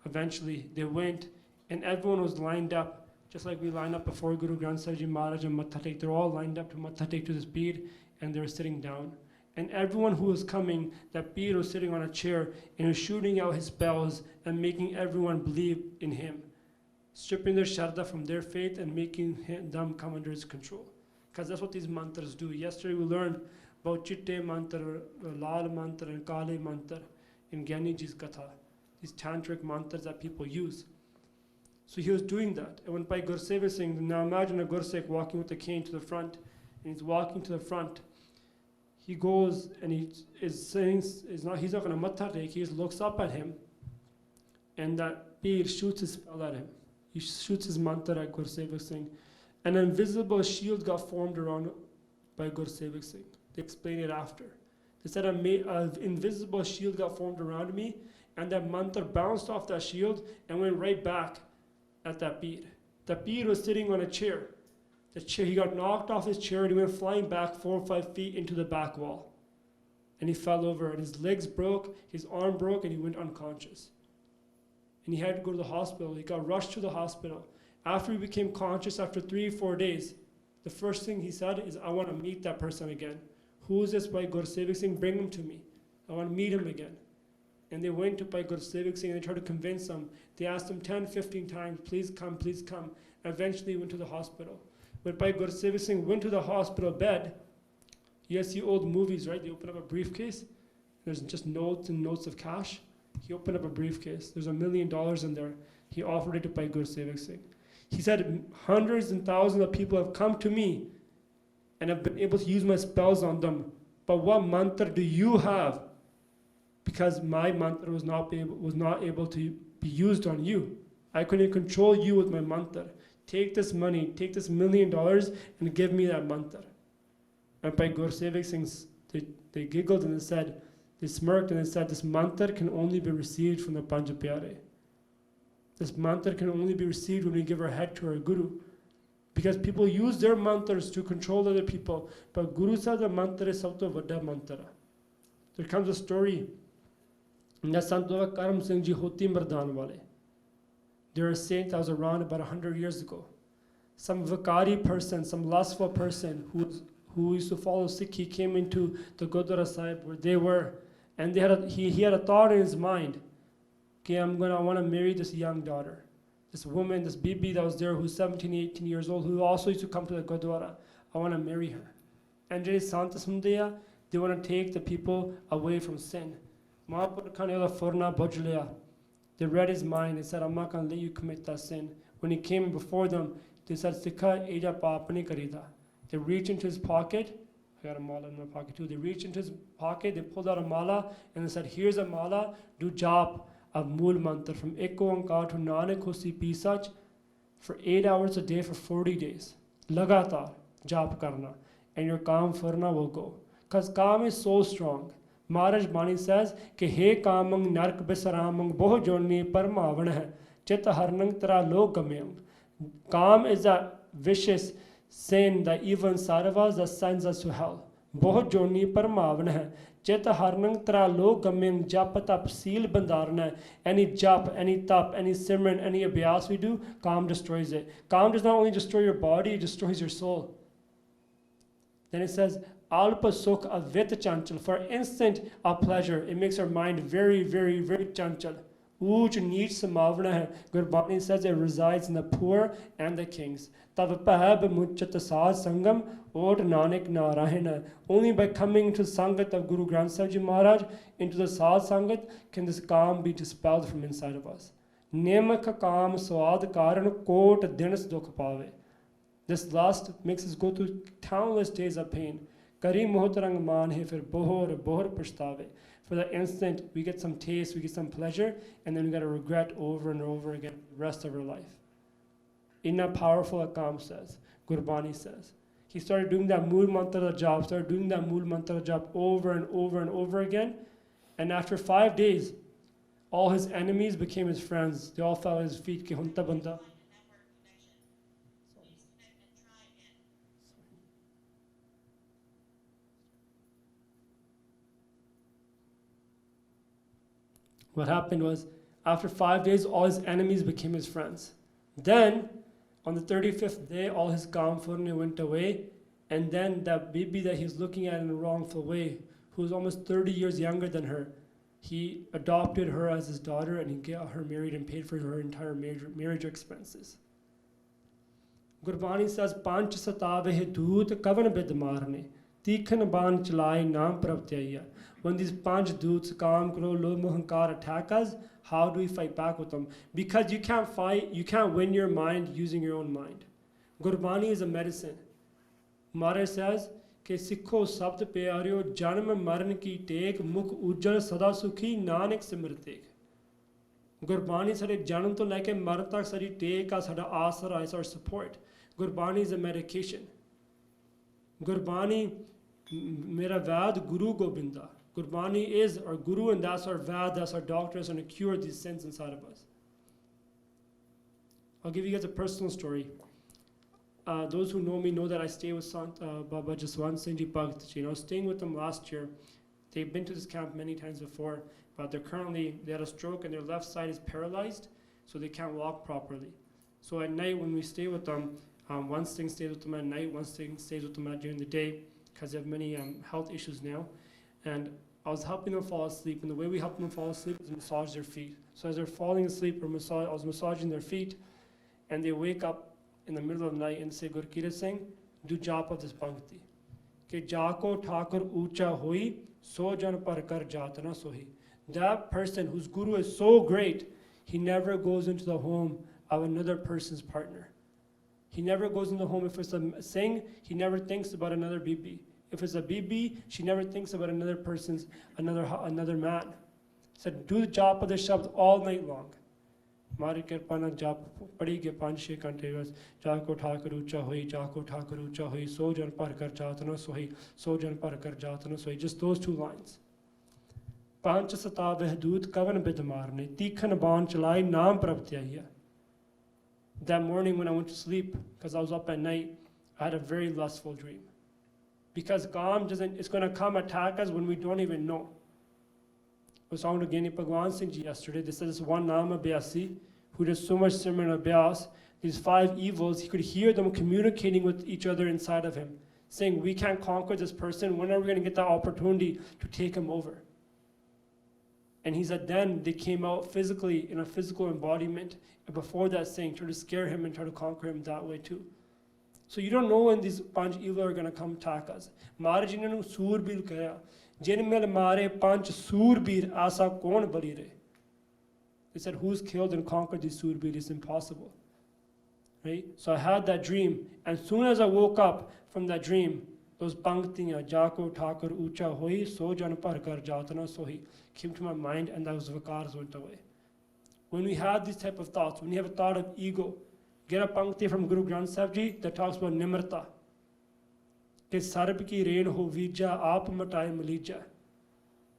eventually they went, and everyone was lined up, just like we lined up before Guru Granth Sahib Ji Maharaj and Matha Tek. They're all lined up to Matha Tek to this Peer, and they were sitting down. And everyone who was coming, that Peer was sitting on a chair and was shooting out his spells and making everyone believe in him, stripping their sharda from their faith and making them come under his control. Because that's what these mantras do. Yesterday we learned about chitte mantra, lal mantra, and kale mantra in Gyani Ji's katha, these tantric mantras that people use. So he was doing that. And when Bhai Gursevak Singh, now imagine a Gursek walking with a cane to the front, and he's walking to the front. He goes and he is saying, he's not going to matha take, he just looks up at him, and that Peer shoots his spell at him. He shoots his mantra at Gursevak Singh. An invisible shield got formed around by Gursevak Singh. They explain it after. They said an invisible shield got formed around me, and that mantra bounced off that shield and went right back at that Peer. The Peer was sitting on a chair. The chair, he got knocked off his chair and he went flying back 4 or 5 feet into the back wall. And he fell over and his legs broke, his arm broke, and he went unconscious. And he had to go to the hospital. He got rushed to the hospital. After he became conscious, after 3 or 4 days, the first thing he said is, I want to meet that person again. Who is this Bhai Gursevak Singh? Bring him to me. I want to meet him again. And they went to Bhai Gursevak Singh and they tried to convince him. They asked him 10, 15 times, please come, please come. And eventually he went to the hospital. When Bhai Gursevak Singh went to the hospital bed, you see old movies, right? They open up a briefcase. There's just notes and notes of cash. He opened up a briefcase. There's $1 million in there. He offered it to Bhai Gursevak Singh. He said, hundreds and thousands of people have come to me and have been able to use my spells on them. But what mantra do you have? Because my mantra was not able to be used on you. I couldn't control you with my mantra. Take this money, take this $1 million and give me that mantra. And Bhai Gursevak Singh, they giggled and they said, they smirked and they said, this mantra can only be received from the Panj Pyare. This mantra can only be received when we give our head to our Guru. Because people use their mantras to control other people. But Guru said the mantra is sabto vadda mantra. There comes a story that Sant Baba Karam Singh Ji Hoti Mardan Wale. They're a saint that was around about 100 years ago. Some Vakari person, some lustful person who used to follow Sikh, he came into the Gurdwara Sahib where they were. And he had a thought in his mind, okay, I want to marry this young daughter. This woman, this bibi that was there who's 17, 18 years old, who also used to come to the Gurdwara. I want to marry her. And they want to take the people away from sin. They read his mind and said, I'm not going to let you commit that sin. When he came before them, they said, Sikha eja paap nahi karida. They reached into his pocket. I got a mala in my pocket too. They reached into his pocket, they pulled out a mala, and they said, here's a mala, do jap of Mool Mantra from Ek Onkar to Nanak Hosi Pisach for 8 hours a day for 40 days. Lagatar jap karna. And your Kaam Furna will go. Because Kaam is so strong. Maharaj Bani says, Ke he Kamang Nark Bisaramang Boh Jonni Parmavan hai. Chita Harnang Tara Lo Gamyang. Kaam is a vicious sin that even Saravas that sends us to hell. Boh Jonni Parmavan hai. Cheta harnang tra lo gaming jap tap seal bandarna. Any jap, any tap, any simran, any abhyas we do, Kaam destroys it. Kaam does not only destroy your body, it destroys your soul. Then it says, Alpa sukh avit chanchal. For instant of pleasure, it makes our mind very, very, very chanchal. Uch neech samavna hai. Gurbani says it resides in the poor and the kings. Tav pahab muchat saad sangam ot nanak narayana. Only by coming to Sangat of Guru Granth Sahib Ji Maharaj, into the Saad Sangat, can this Kaam be dispelled from inside of us. Nemak Kaam swad karan kot dinas dukh pave. This lust makes us go through countless days of pain. Kari mohotarang man hai fir bohor pashtave. For that instant, we get some taste, we get some pleasure, and then we got to regret over and over again the rest of our life. Inna powerful Kaam says, Gurbani says. He started doing that Mool Mantra job, over and over and over again. And after 5 days, all his enemies became his friends. They all fell at his feet. Ki hunta banda. What happened was, after 5 days, all his enemies became his friends. Then, on the 35th day, all his Kaam Furne went away, and then that bibi that he was looking at in a wrongful way, who was almost 30 years younger than her, he adopted her as his daughter, and he got her married and paid for her entire marriage expenses. Gurbani says, Panch Satave Doot Kavan Bid Marne. Tikhan ban chalai naam pravtyaya. When these panch doots, Kam, Kro, Lobh, Hankar attack us, how do we fight back with them? Because you can't win your mind using your own mind. Gurbani is a medicine. Maharaj says, कि सिखो शब्द प्यारियो जन्म मरण की take मुख उज्जल सदा सुखी Nanak सिमरतेक. Gurbani साडे जन्म तो लेके मरण तक साडी टेक आ साडा आसरा is our support. Gurbani is a medication. Gurbani मेरा वैद गुरु Gobinda. Gurbani is our guru and that's our vad, that's our doctor, that's going to cure these sins inside of us. I'll give you guys a personal story. Those who know me know that I stay with Sant Baba Jaswant Singh Ji Bhakt. I was staying with them last year. They've been to this camp many times before, but they had a stroke and their left side is paralyzed, so they can't walk properly. So at night when we stay with them, one Singh stays with them at night, one Singh stays with them during the day, because they have many health issues now. And I was helping them fall asleep, and the way we help them fall asleep is massage their feet. So as they're falling asleep, I was massaging their feet, and they wake up in the middle of the night and say, Gurkirat Singh, do jap of this pankti. Ke jako thakur ucha hoi, so jan par kar jatana sohi. That person whose guru is so great, he never goes into the home of another person's partner. He never goes in the home. If it's a Singh, he never thinks about another bibi. If it's a bibi, she never thinks about another person's, another man. Said, do the jap of the shabd all night long. Mari kirpana jap padi ke 5-6 घंटे बस जाको ठाकर ऊंचा होई जाको ठाकर ऊंचा होई सो जन पर कर जातना सोही सो जन पर कर जातना सोही. Just those 2 lines. पांच सता बहदूत कवन बिद मारने तीखन बाण चलाई नाम प्रभत्याया. That morning when I went to sleep, because I was up at night, I had a very lustful dream. Because Kam it's going to come attack us when we don't even know. I was talking to Gani Bhagwan Singh Ji yesterday. They said this one Nama Abhyasi, who did so much Simran Abhyas, these 5 evils, he could hear them communicating with each other inside of him, saying, we can't conquer this person. When are we going to get that opportunity to take him over? And he said then they came out physically in a physical embodiment. And before that saying, try to scare him and try to conquer him that way too. So you don't know when these panch evil are going to come attack us. Mare jinanu surbir kaya. Jin mil mare panch surbir asa kon bali re. They said, who's killed and conquered these surbir? It's impossible. Right? So I had that dream. And as soon as I woke up from that dream, those panktiyan, jako thakur ucha hoi, so jan par kar jatana sohi, came to my mind, and those vakars went away. When we have these type of thoughts, when you have a thought of ego, get a pankti from Guru Granth Sahib Ji that talks about nimrata. Ke sarb ki rain ho vija, aap mataye malija.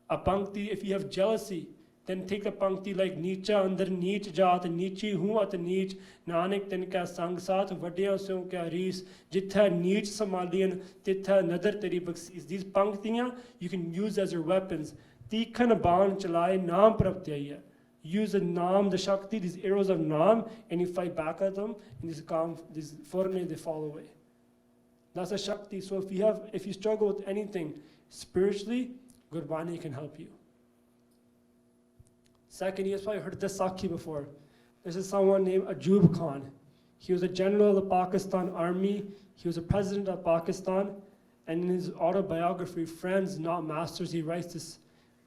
A pankti, if you have jealousy, then take the pankti like Nicha andar neech jaat, Nichi hu at neech, Nanak tin ka sang sath, vadya so kya rees, jitha neech samalian, titha nadar teri baksis. These panktiyan you can use as your weapons. Tikhan baan chalai naam praptyaya. Use the naam, the shakti, these arrows of naam, and you fight back at them, and these forne, they fall away. That's a shakti. So if you struggle with anything spiritually, Gurbani can help you. Second, you guys probably heard this Sakhi before. This is someone named Ajub Khan. He was a general of the Pakistan Army. He was a president of Pakistan. And in his autobiography, Friends Not Masters, he writes this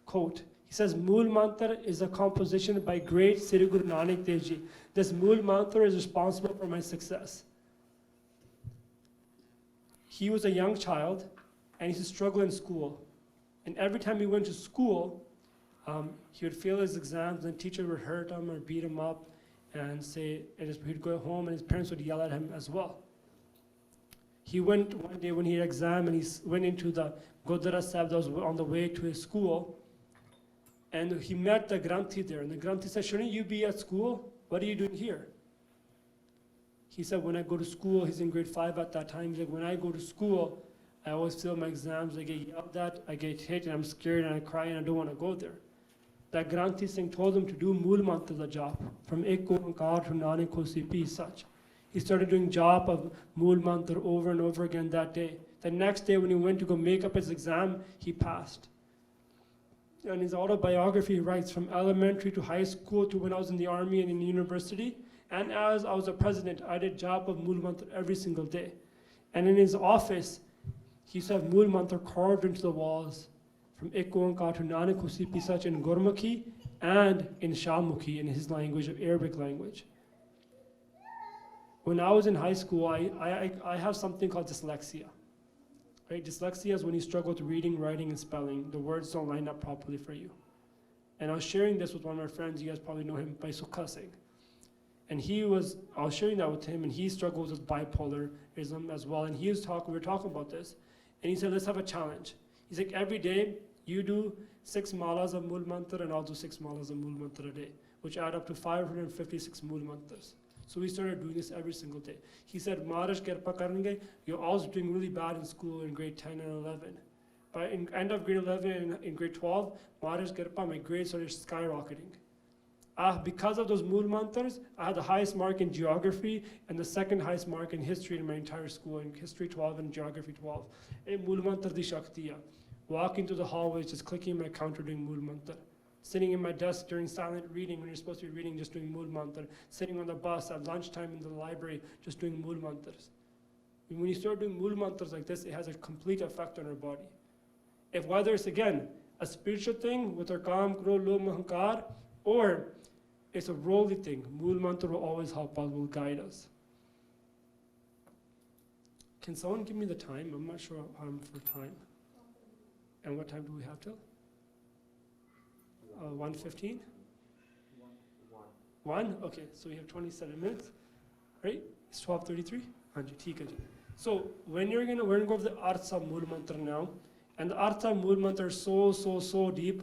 quote. He says, Mool Mantra is a composition by great Sri Guru Nanak Dev Ji. This Mool Mantra is responsible for my success. He was a young child, and he used to struggle in school. And every time he went to school, he would fail his exams, and the teacher would hurt him or beat him up, and he'd go home, and his parents would yell at him as well. He went one day when he had an exam, and he went into the Gurdwara Sahib that was on the way to his school, and he met the Granthi there, and the Granthi said, shouldn't you be at school? What are you doing here? He said, when I go to school, he's in grade 5 at that time, he's like, when I go to school, I always fail my exams, I get yelled at, I get hit, and I'm scared, and I cry, and I don't want to go there. That Granthi Singh told him to do Mool Mantra the jap, from Ek Onkar to Nanak Ho Sipi, such. He started doing jap of Mool Mantra over and over again that day. The next day when he went to go make up his exam, he passed. In his autobiography, he writes, from elementary to high school to when I was in the army and in university, and as I was a president, I did jap of Mool Mantra every single day. And in his office, He used to have Mool Mantra carved into the walls from Ek Oankar to Nanak Husi Pisach in Gurmukhi and in Shamukhi, in his language, of Arabic language. When I was in high school, I have something called dyslexia. Right? Dyslexia is when you struggle with reading, writing, and spelling. The words don't line up properly for you. And I was sharing this with one of my friends, you guys probably know him, by Sukha Singh. And I was sharing that with him, and he struggles with bipolarism as well. And we were talking about this. And he said, let's have a challenge. He's like, every day, you do 6 malas of Mool Mantra, and I'll do 6 malas of Mool Mantra a day, which add up to 556 Mool Mantras. So we started doing this every single day. He said, Maharaj Kirpa Karenge, you're always doing really bad in school in grade 10 and 11. By in end of grade 11 and in grade 12, Maharaj Kirpa, my grades started skyrocketing. Because of those Mool Mantras, I had the highest mark in geography and the second highest mark in history in my entire school, in history 12 and geography 12. Mool Mantra di Shaktiya. Walking through the hallways, just clicking my counter doing Mool Mantra. Sitting in my desk during silent reading, when you're supposed to be reading, just doing Mool Mantra. Sitting on the bus at lunchtime in the library, just doing Mool Mantras. When you start doing Mool Mantras like this, it has a complete effect on our body. If whether it's, again, a spiritual thing with our Kam, Kro, Lo, Mahankar, or it's a worldly thing, Mool Mantra will always help us, will guide us. Can someone give me the time? I'm not sure how I'm for time. And what time do we have till? 1:15? 1? Okay, so we have 27 minutes, right? It's 12:33. So when we're gonna go over the Artha Mool Mantra now, and the Artha Mool Mantra are so deep,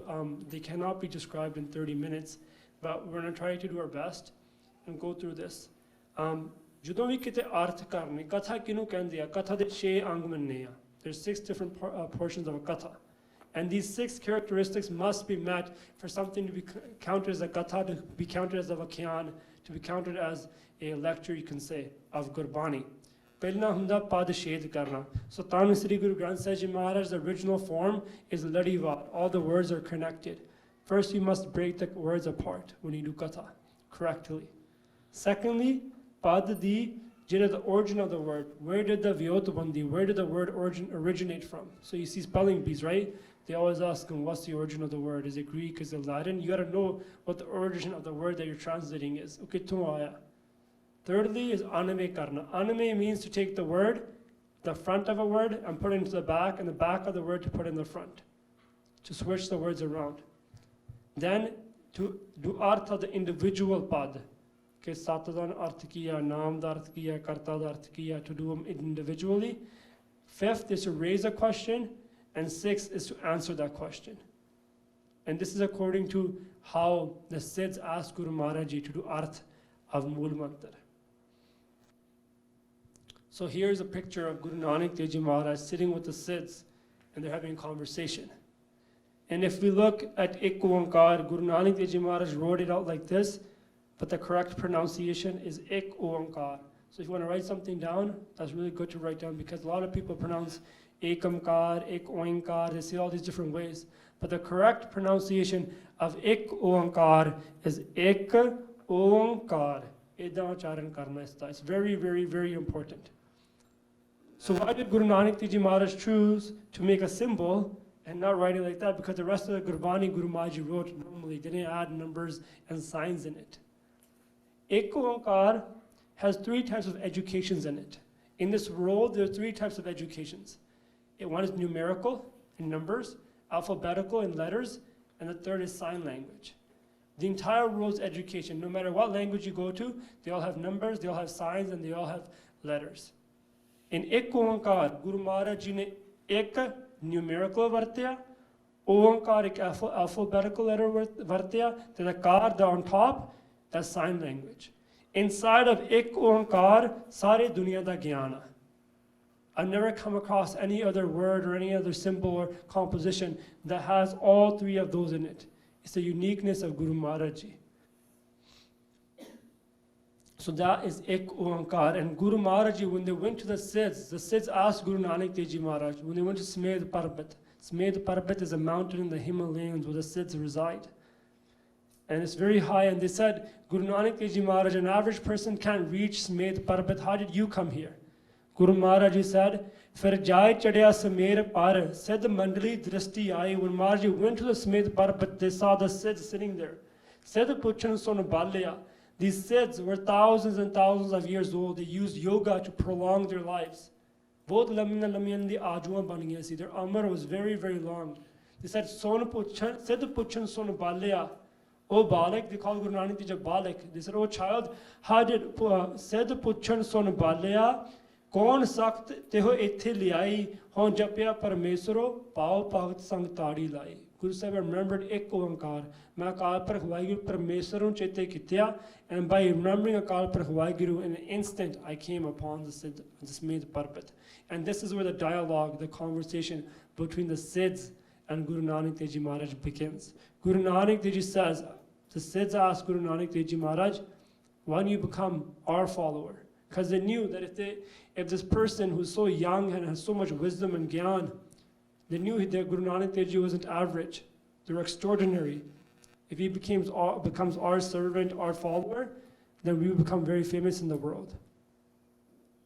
they cannot be described in 30 minutes, but we're gonna try to do our best and go through this. ਜਦੋਂ ਵੀ ਕਿਤੇ ਅਰਥ ਕਰਨੇ ਕਥਾ ਕਿਹਨੂੰ ਕਹਿੰਦੇ ਆ ਕਥਾ ਦੇ 6 ਅੰਗ ਮੰਨੇ ਆ there's 6 different portions of a katha, and these 6 characteristics must be met for something to be counted as a katha, to be counted as a vakyan, to be counted as a lecture, you can say, of Gurbani. ਪਹਿਲਾ ਹੁੰਦਾ ਪਦ ਛੇਦ ਕਰਨਾ. So Tan Sri Guru Granth Sahib Ji Maharaj, the original form is ladivat. All the words are connected. First, you must break the words apart when you do katha correctly. Secondly, Pad di, the origin of the word. Where did the Vyotbandi, where did the word originate from? So you see spelling bees, right? They always ask them, what's the origin of the word? Is it Greek? Is it Latin? You gotta know what the origin of the word that you're translating is. Okay, tumaya. Thirdly is aname karna. Aname means to take the word, the front of a word, and put it into the back, and the back of the word to put in the front. To switch the words around. Then to do artha, the individual pad. Okay, Satadan arth kiya, naam da arth kiya, karta da arth kiya, to do them individually. Fifth is to raise a question, and sixth is to answer that question. And this is according to how the Siddhs asked Guru Maharaj Ji to do arth of Mool Mantra. So here's a picture of Guru Nanak Dev Ji Maharaj sitting with the Siddhs, and they're having a conversation. And if we look at Ek Oankar, Guru Nanak Dev Ji Maharaj wrote it out like this, but the correct pronunciation is Ek Oankar. So if you want to write something down, that's really good to write down, because a lot of people pronounce Ekamkar, Ek Oankar, they say all these different ways. But the correct pronunciation of Ek Oankar is Ek Oankar. It's very, very, very important. So why did Guru Nanak Dev Ji Maharaj choose to make a symbol and not write it like that? Because the rest of the Gurbani Guru Maharaj Ji wrote normally, they didn't add numbers and signs in it. Ek Oankar has 3 types of educations in it. In this world, there are 3 types of educations. One is numerical in numbers, alphabetical in letters, and the third is sign language. The entire world's education, no matter what language you go to, they all have numbers, they all have signs, and they all have letters. In Ek Oankar, Guru Maharaj Ji ne Ek numerical vartya, Oankar ek alphabetical letter vartya, then the kar, the on top, that's sign language. Inside of Ek Oankar, sare duniya da gyana. I've never come across any other word or any other symbol or composition that has all 3 of those in it. It's the uniqueness of Guru Maharaj Ji. So that is Ek Oankar. And Guru Maharaj Ji, when they went to the Siddhs asked Guru Nanak Dev Ji Maharaj, when they went to Smed Parbat is a mountain in the Himalayas where the Siddhs reside. And it's very high, and they said, Guru Nanak Dev Ji Maharaj, an average person can't reach Smed Parbat. How did you come here? Guru Maharaj said, Fir jai chadya Samer par, Siddh mandali drishti aayi. When Maharaj went to the Samer Parbat, they saw the Siddhs sitting there. Siddh puchan son balya. These Siddhs were thousands and thousands of years old. They used yoga to prolong their lives. Both lamina lamiyan di ajuan ban gaya si. Their amar was very, very long. They said, Siddh puchan son balya. Oh Balak, they called Guru Nanak Dev Ji Balak. They said, oh child, how did Siddh puchan son balya? कौन सख्त तेहो इत्थे लियाई हों जपया परमेश्वरो पाओ भगत संग ताड़ी लाई. Guru Sahib remembered ek oankar. मैं अकाल पुरख वाहिगुरु परमेश्वर ਨੂੰ ਚੇਤੇ ਕੀਤਾ, and by remembering Akal Purkh Waheguru, in an instant I came upon the Samed Parbat. And this is where the dialogue, the conversation between the Siddhs and Guru Nanak Dev Ji Maharaj begins. Guru Nanak Dev Ji says, the Siddhs asked Guru Nanak Dev Ji Maharaj, why don't you become our follower? Because they knew that if this person who's so young and has so much wisdom and gyan, they knew that Guru Nanak Dev Ji wasn't average. They were extraordinary. If he becomes our servant, our follower, then we will become very famous in the world.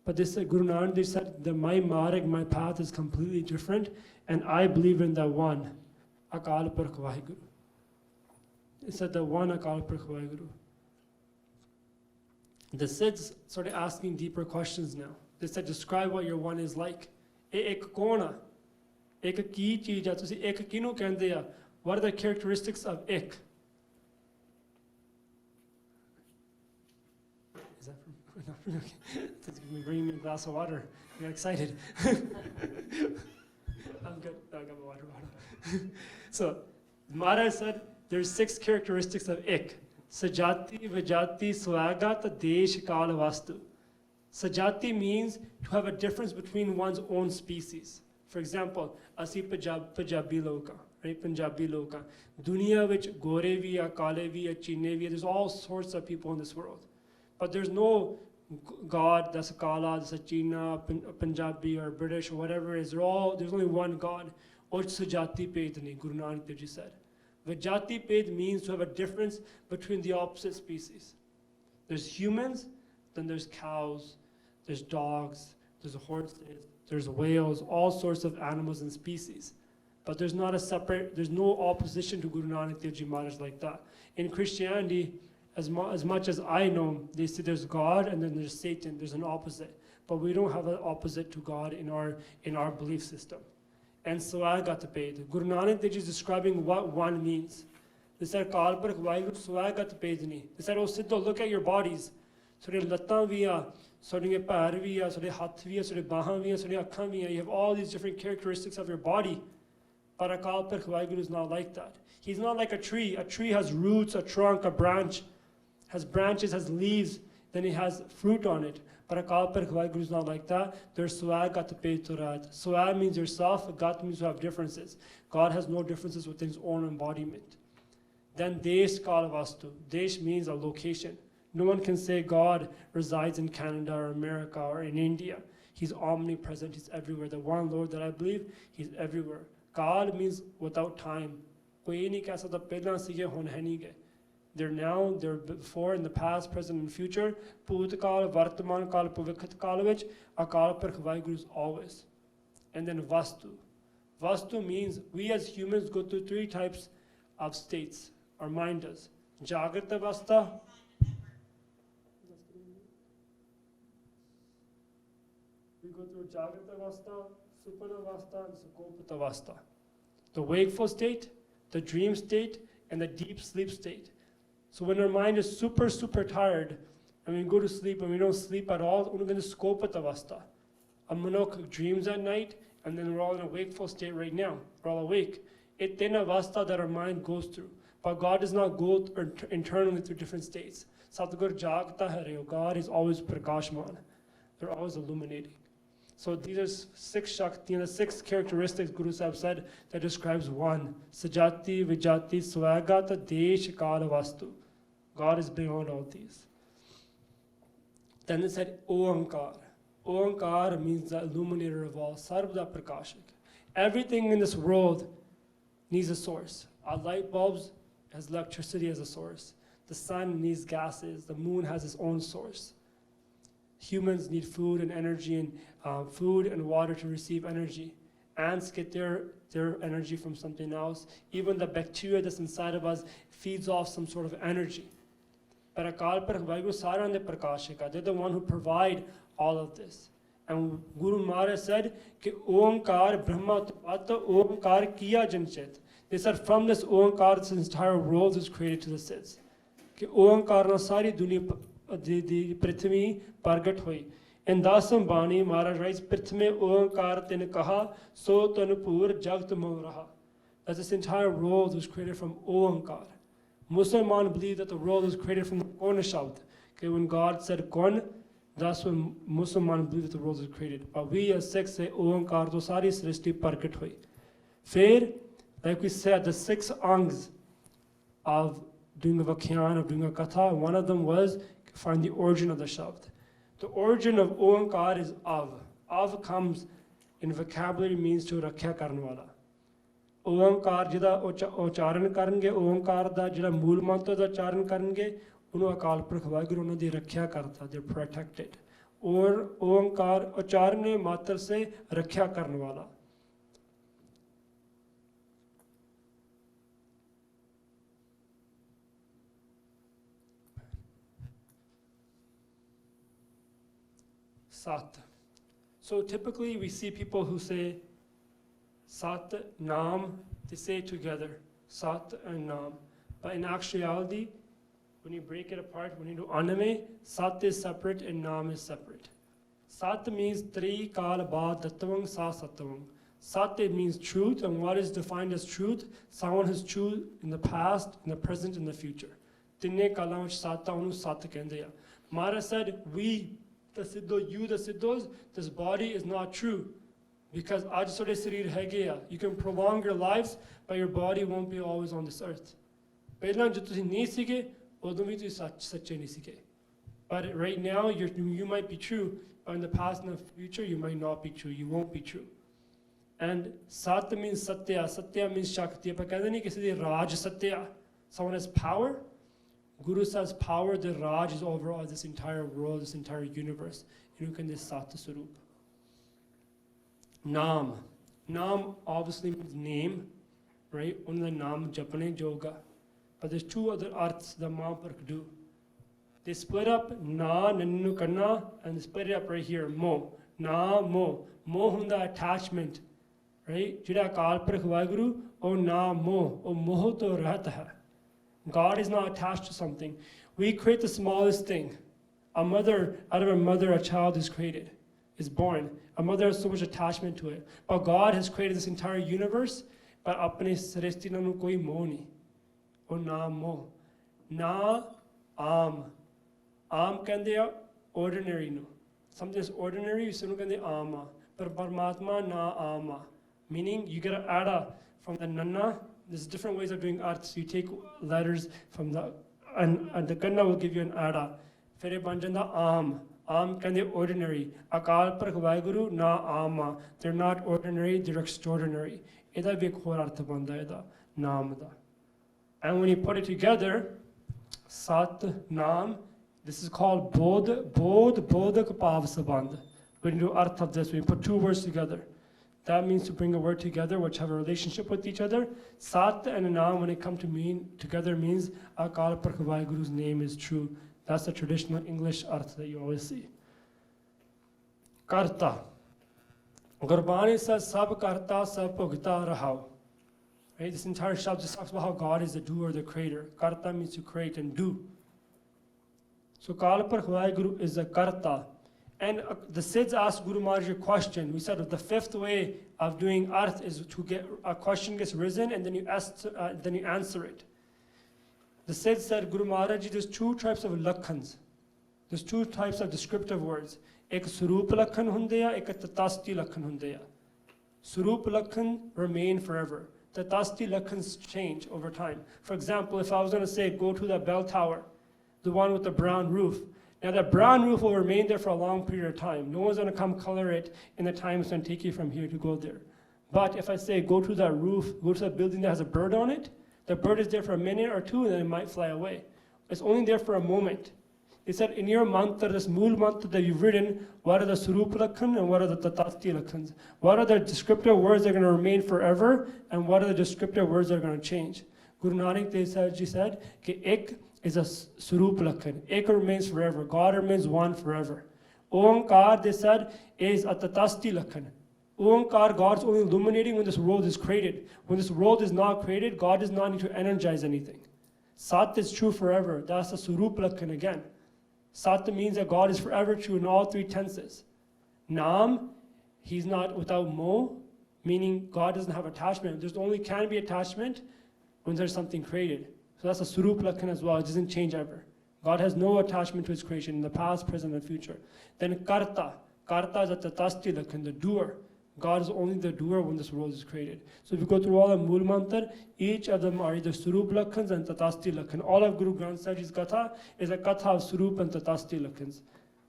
But this Guru Nanak Dev said that my marg, my path is completely different, and I believe in the one, Akal Purkh Waheguru. He said the one Akal Purkh Waheguru. The Siddhs started asking deeper questions now. They said, describe what your one is like. Ek kona? Ek ki cheez hai? Tusi ek kinu kehndे ਆ? What are the characteristics of ek? Is that from? Okay. Bring me a glass of water. I got excited. I'm good. I got my water. So, Maharaj said, there's 6 characteristics of ek. Sajati, Vijati, Swagat, Desh, Kal, Vastu. Sajati means to have a difference between one's own species. For example, Asi Punjabi Loka, right? Punjabi Loka. Dunia which Gore vi, Kale vi, Chine vi, there's all sorts of people in this world. But there's no God that's a Kala, that's a China, Punjabi or British or whatever it is. There's only one God. Och Sajati Pedni, Guru Nanak Dev Ji said. Vijati Ped means to have a difference between the opposite species. There's humans, then there's cows, there's dogs, there's horses, there's whales, all sorts of animals and species. But there's no opposition to Guru Nanak Dev Ji Maharaj like that. In Christianity, as much as I know, they say there's God and then there's Satan, there's an opposite. But we don't have an opposite to God in our belief system. And so I got to pay. Guru Nanak Dev Ji is describing what one means. They said, Akal Purkh Waheguru, so I got to pay. They said, oh Siddho, look at your bodies. Sore lattan vi a, sore pair vi a, sore hath vi a, sore bahan vi a, sore akkhan vi a. You have all these different characteristics of your body. But Akal Purkh Waheguru is not like that. He's not like a tree. A tree has roots, a trunk, a branch, has branches, has leaves, then it has fruit on it. But Akal Purkh Waheguru is not like that. There's Swag Gat Pe Turat. Swag means yourself, Gat means you have differences. God has no differences within his own embodiment. Then Desh Kal Vastu. Desh means a location. No one can say God resides in Canada or America or in India. He's omnipresent, he's everywhere. The one Lord that I believe, he's everywhere. Kal means without time. Koi nahi keh sakta pehla sige hun hai nahi ge. They're now, they're before, in the past, present, and future. Bhut Kal, Vartaman Kal, Bhavikhat Kal vich, Akal Purkh Waheguru is always. And then Vastu. Vastu means we as humans go through 3 types of states. Our mind does. Jagrata Avastha. We go through Jagrata Avastha, Supana Avastha, and Sukopata Avastha. The wakeful state, the dream state, and the deep sleep state. So when our mind is super, super tired, and we go to sleep and we don't sleep at all, we're going to Skopata Avastha. A monarch dreams at night, and then we're all in a wakeful state right now. We're all awake. It's in Avastha that our mind goes through. But God does not go internally through different states. Satgur Jagta Hare, God is always Prakashman. They're always illuminating. So these are 6 Shakti, and the 6 characteristics Guru Sahib said that describes one. Sajati, Vijati, Swagata, Desh, Kala, Vastu. God is beyond all these. Then it said Oankar. Oankar means the illuminator of all, Sarvada Prakashik. Everything in this world needs a source. Our light bulbs has electricity as a source. The sun needs gases. The moon has its own source. humans need food and energy and food and water to receive energy. Ants get their energy from something else. Even the bacteria that's inside of us feeds off some sort of energy. But Akal Purkh Vaheguru Saran de Prakashika, they're the one who provide all of this. And Guru Maharaj said, Ki Omkar Brahma Utpata Omkar Kiya Janchit. They said from this Omkar, this entire world is created to the Siddhs. Ki Omkar na sari duniya the Prithvi Pargat hui. In Dasam Bani, Maharaj writes, Prithme Omkar tin kaha, so tanupur jagt raha. That this entire world was created from Omkar. Muslims believe that the world was created from the Kon Shabd. Okay, when God said Kon, that's when Muslims believe that the world was created. But we as Sikhs say Omkar to sari srishti pargat hui. Fair, like we said, the 6 angs of doing a Vakhyan, of doing a Katha, one of them was find the origin of the Shabd. The origin of Omkar is Av. Av comes in vocabulary means to Rakhya Karn Wala. Omkar jida ucharan karenge, Omkar da jida mool mantra da ucharan karenge, unu Akal Purkh Vaheguru una di Rakhya karta, they're protected. Or Omkar ucharan matra se Rakhya Karn Wala. Sat. So typically we see people who say Sat, Nam, they say it together, Sat and Nam. But in actuality, when you break it apart, when you do Aname, Sat is separate and Nam is separate. Sat means Tri Kal Ba Dattavang Sa Sattavang. Sat means truth, and what is defined as truth? Someone who's true in the past, in the present, and the future. Tinne Kalam Satta Unu Sat Kendeya. Maharaj said, we the Siddho, you the Siddhos, this body is not true. Because Aj Sode Sarir Hai Gaya. You can prolong your lives, but your body won't be always on this earth. But right now, you might be true, but in the past and the future, you might not be true. You won't be true. And Sat means Satya. Satya means Shakti. But Raj Satya. Someone has power. Guru says power, the Raj is over all this entire world, this entire universe. You can this Sat Swarup. Nam. Nam obviously means name, right? Only the Nam Japane Yoga. But there's 2 other arths that Mahaprabhu do. They split up Na, Nannu Kanna, and they split it up right here, Mo. Na, Mo. Mo hunda attachment, right? Jida Akal Purkh Vaheguru, O Na, Mo. O Moh to Rahata hai. God is not attached to something. We create the smallest thing. A mother, out of a mother, a child is created, is born. A mother has so much attachment to it. But God has created this entire universe, but apne srishti na nu koi moh nahi. O na moh. Na am. Am kande ordinary no. Something is ordinary, you say no kande ama. But Paramatma na ama. Meaning you get an ada from the nanna. There's different ways of doing arths. You take letters from the, and the kanna will give you an ada. Fere banjanda am. Am kande ordinary. Akal Purkh Vaheguru na ama. They're not ordinary, they're extraordinary. Eda bhi khor artha banda eda. Naam da. And when you put it together, Sat, Nam, this is called Bodh, Bodhak Pav Sabandh. When you do arth of this, when you put 2 words together. That means to bring a word together which have a relationship with each other. Sat and Nam, when it come to mean together, means Akal Purkh Vaheguru's name is true. That's the traditional English arth that you always see. Karta. Gurbani says, Sab Karta Sab Bhugta Rahau. Right? This entire shabd just talks about how God is the doer, the creator. Karta means to create and do. So Akal Purkh Vaheguru is the Karta. And the Siddhs asked Guru Maharaj a question. We said the 5th way of doing arth is to get a question gets risen and then you answer it. The Siddhs said, Guru Maharaj, there's 2 types of lakhans. There's 2 types of descriptive words. Ek Surup lakhan hundeya, ek Tatasti lakhan hundeya. Surup lakhan remain forever. Tatasti lakhans change over time. For example, if I was going to say, go to the bell tower, the one with the brown roof. Now that brown roof will remain there for a long period of time. No one's going to come color it in the time it's going to take you from here to go there. But if I say go to that roof, go to that building that has a bird on it, the bird is there for a minute or 2 and then it might fly away. It's only there for a moment. They said, in your mantra, this mool mantra that you've written, what are the Surup Lakhan and what are the Tatasti Lakhans? What are the descriptive words that are going to remain forever and what are the descriptive words that are going to change? Guru Nanak Dev Ji said, Ki Ek is a Surup Lakhan. Ek remains forever. God remains one forever. Omkar, they said, is a Tatasti Lakhan. Omkar, God's only illuminating when this world is created. When this world is not created, God does not need to energize anything. Sat is true forever. That's the Surup Lakhan again. Sat means that God is forever true in all three tenses. Nam, he's not without mo, meaning God doesn't have attachment. There's only can be attachment when there's something created. So that's a Surup Lakhan as well. It doesn't change ever. God has no attachment to his creation in the past, present, and future. Then Karta. Karta is a Tatasti Lakhan, the doer. God is only the doer when this world is created. So if you go through all the Mool Mantar, each of them are either Surup Lakhans and Tatasti Lakhan. All of Guru Granth Sahib Ji's Katha is a Katha of Surup and Tatasti Lakhans.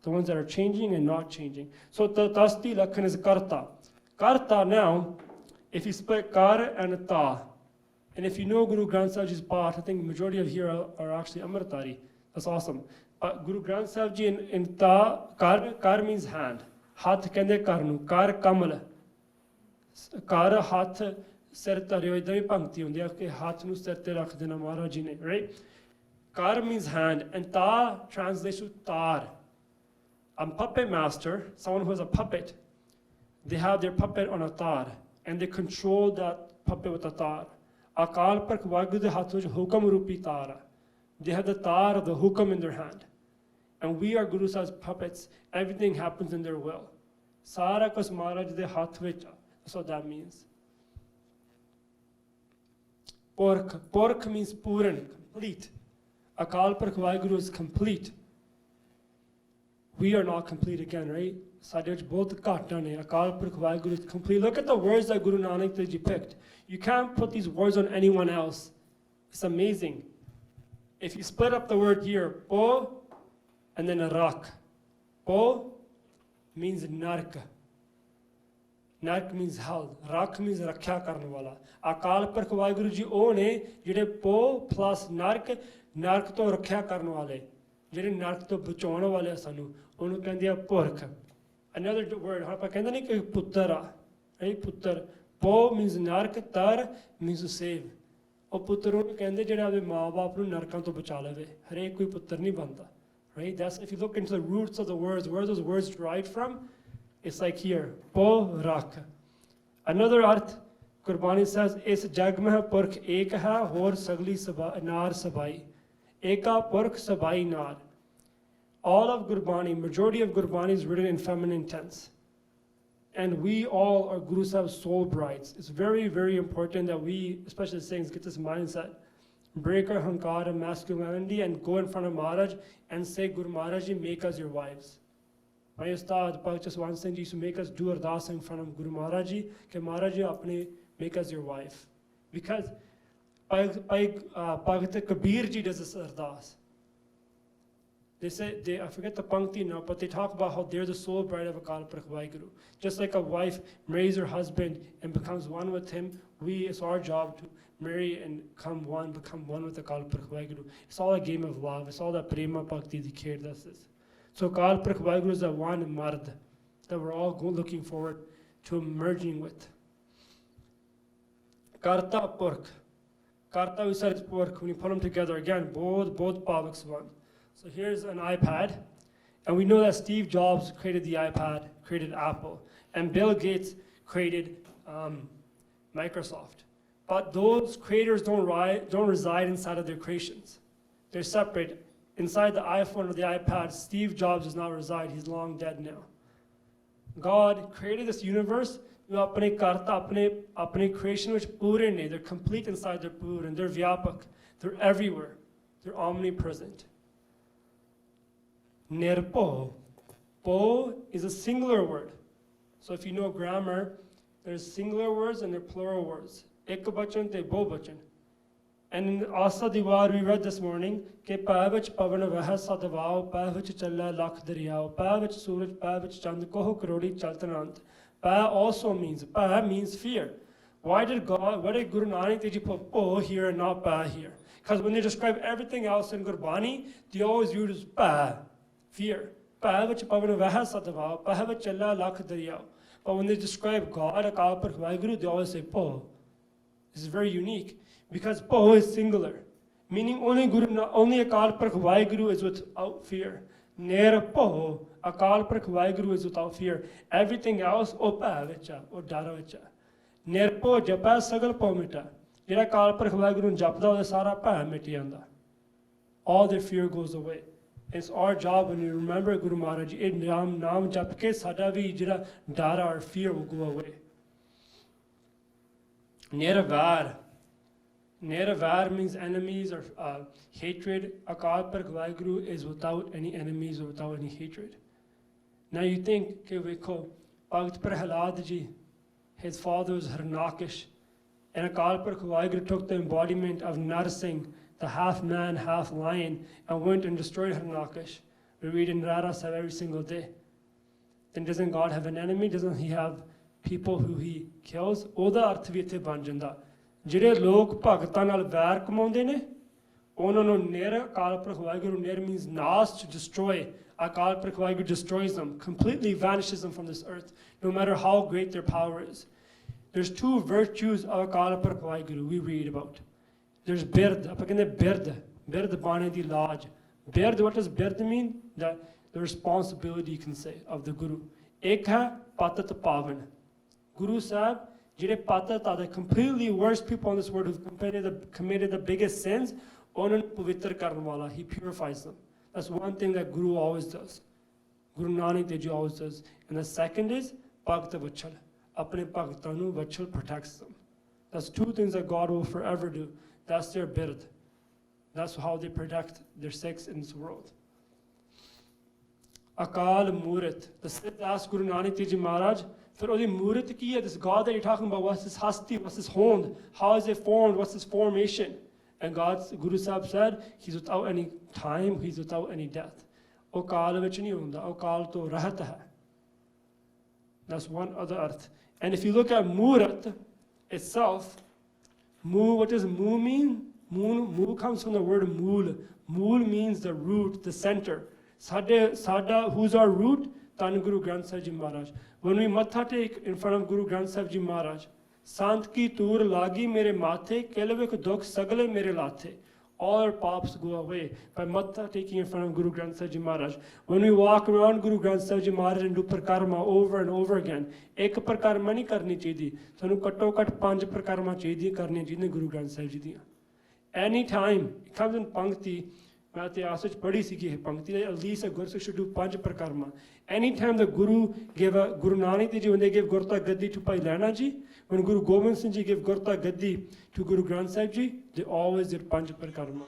The ones that are changing and not changing. So Tatasti Lakhan is Karta. Karta now, if you split Kar and Ta, and if you know Guru Granth Sahib Ji's Path, I think the majority of here are actually Amritari. That's awesome. Guru Granth Sahib Ji in Ta, Kar means hand. Hath kende karnu, Kar Kamal. Kar hath sir taryo idai pankti hundi hai ke hath nu sir te rakh dena Maharaj ji ne, right? Kar means hand and ta translates to tar. A puppet master, someone who has a puppet, they have their puppet on a tar and they control that puppet with a tar. Akal Purkh Waheguru de hath vich hukam rupi tar. They have the tar of the hukam in their hand. And we are Guru Sahib's puppets. Everything happens in their will. Sara kus Maharaj de hath vich. That's what that means. Pork. Pork means Puran, complete. Akal Purkh Waheguru is complete. We are not complete again, right? Sadhya both Katna ne. Akal Purkh Waheguru is complete. Look at the words that Guru Nanak Dev Ji picked. You can't put these words on anyone else. It's amazing. If you split up the word here, po and then a rak. Po means narka. Nark means hell. Rak means rakhya karne wala. Akal Purkh Waheguru ji o ne jehde po plus nark, nark to rakhya karne wale. Jehde nark to bachaun wale sanu. Onu kehnde a Purkh. Another word, hapa kehnda nahi ki puttara. Right? Puttar. Po means nark, tar means to save. ਉਹ ਪੁੱਤਰ ਨੂੰ ਕਹਿੰਦੇ ਜਿਹੜਾ ਆਪਣੇ ਮਾਂ-ਬਾਪ ਨੂੰ ਨਰਕਾਂ ਤੋਂ ਬਚਾ ਲਵੇ ਹਰੇਕ ਕੋਈ ਪੁੱਤਰ ਨਹੀਂ ਬਣਦਾ right that's if you look into the roots of the words where those words derived from it's like here po rakh another arth Gurbani says is jag mein purkh ek hai hor sagli nar sabai eka purkh sabai nar all of Gurbani majority of Gurbani is written in feminine tense. And we all are Guru Sahib's soul brides. It's very, very important that we, especially the Sikhs, get this mindset. Break our hankar and masculinity and go in front of Maharaj and say, Guru Maharaj Ji, make us your wives. My Ustad, Bhakt Jaswant Singh Ji used to make us do ardas in front of Guru Maharaj Ji, ke Maharaj Ji, apne make us your wife. Because Bhakt Kabir Ji does this ardas. They say, I forget the pankti now, but they talk about how they're the sole bride of Akal Purkh Waheguru. Just like a wife marries her husband and becomes one with him, it's our job to marry and become one with Akal Purkh Waheguru. It's all a game of love. It's all that prema bhakti dikher das is. So Akal Purkh Waheguru is the one mard that we're all looking forward to merging with. Karta Purkh. Karta we said is Purkh. When you put them together again, both pavaks one. So here's an iPad, and we know that Steve Jobs created the iPad, created Apple, and Bill Gates created Microsoft. But those creators don't reside inside of their creations. They're separate. Inside the iPhone or the iPad, Steve Jobs does not reside. He's long dead now. God created this universe. Apne karta, apne creation which pure ne. They're complete inside their pure, and they're vyapak. They're everywhere. They're omnipresent. Nirpo. Po is a singular word. So if you know grammar, there's singular words and there are plural words. Ek bachan te bo bachan. And in Asa Diwar we read this morning, ke pavich pavan vah sadavao, pavich challa lakh daryao, pavich suraj, pavich chand koho karodi chaltanant. Pa also means fear. Why did Guru Nanak Dev Ji put po here and not pa here? Because when they describe everything else in Gurbani, they always use pa. fear. But when they describe God, they always say Po. This is very unique because Po is singular, meaning only Akal Purkh Waheguru is without fear. Nera Po, Akal Purkh Waheguru is without fear. Everything else, O Pa Vicha, O Dara Vicha. Nera Po Japa Sagal Po Mita. Jira Akal Purkh Waheguru Japda Sara Pa Miti Anda. All their fear goes away. It's our job when we remember Guru Maharaj, Naam Japke Sada vi jira Dara or fear will go away. Neravar. Neravar means enemies or hatred. Akal Purkh Waheguru is without any enemies or without any hatred. Now you think, ke vekho, Bhakt Prahalad ji, his father was Harnakish, and Akal Purkh Waheguru took the embodiment of Narsingh, the half man, half lion, and went and destroyed Harnakish. We read in Rara Sahib every single day. Then doesn't God have an enemy? Doesn't he have people who he kills? Oda arth vi ithe ban janda. Jehde log bhagtan nal vair kamaunde ne, ਉਹਨਾਂ ਨੂੰ ਨਿਰ Akal Purakh Waheguru ਨਿਰ means nas, to destroy. Akal Purkh Waheguru destroys them, completely vanishes them from this earth, no matter how great their power is. There's two virtues of Akal Purkh Waheguru we read about. There's bird, ਆਪਾਂ ਕਹਿੰਦੇ bird ਬਾਣੇ ਦੀ ਲਾਜ. Bird, what does bird mean? The responsibility, you can say, of the Guru. Ek hai patat pavan. Guru Sahib, ਜਿਹੜੇ patat are the completely worst people on this world who've committed the biggest sins, ਉਹਨਾਂ ਨੂੰ ਪਵਿੱਤਰ ਕਰਨ ਵਾਲਾ, he purifies them. That's one thing that Guru always does. Guru Nanak Dev Ji always does. And the second is Bhakta Vachal. Apne Bhakta nu Vachal protects them. That's two things that God will forever do. That's their bird. That's how they protect their Sikhs in this world. Akal Murit. The Siddh asked Guru Nanak Dev Ji Maharaj, for the Murit ki hai, this God that you're talking about, what's his hasti, what's his hond, how is it formed, what's his formation? And Guru Sahib said, he's without any time, he's without any death. O Kal vich nahi hunda, O Kal to rahat hai. That's one other earth. And if you look at Murat itself, what does Mu mean? Mu comes from the word Mool. Mool means the root, the center. Sada, who's our root? Tan Guru Granth Sahib Ji Maharaj. When we matha take in front of Guru Granth Sahib Ji Maharaj, Sant ki tur lagi mere mathe, kelve ko dukh sagle mere lathe. All our paps go away by matha taking in front of Guru Granth Sahib Ji Maharaj. When we walk around Guru Granth Sahib Ji Maharaj and do prakarma over and over again, ek prakarma nahi karni chahiye. Sanu katto kat 5 prakarma chahiye karni chahiye Guru Granth Sahib Ji diyan. Anytime it comes in Pankti, मैं इतिहास में पढ़ी सी कि पंक्ति at least a Guru should do 5 prakarma. Anytime the Guru gave Guru Nanak Dev Ji, when they gave Gurta Gaddi to Bhai Lehna Ji, when Guru Gobind Singh Ji gave Gurta Gaddi to Guru Granth Sahib Ji, they always did 5 prakarma.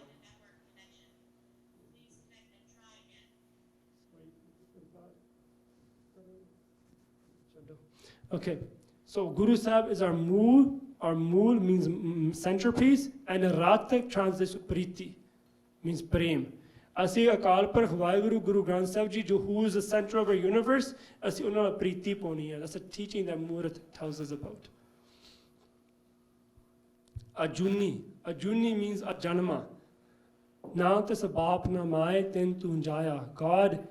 Okay, so Guru Sahib is our mool. Our mool means centerpiece, and Ratak translates to Priti, means Prem. Asi Akal Purkh Waheguru Guru Granth Sahib Ji, who is the center of our universe, asi unna Priti poni hai. That's a teaching that Murat tells us about. Ajuni. Ajuni means Ajanma. Na tas baap na mai ten tun jaya. God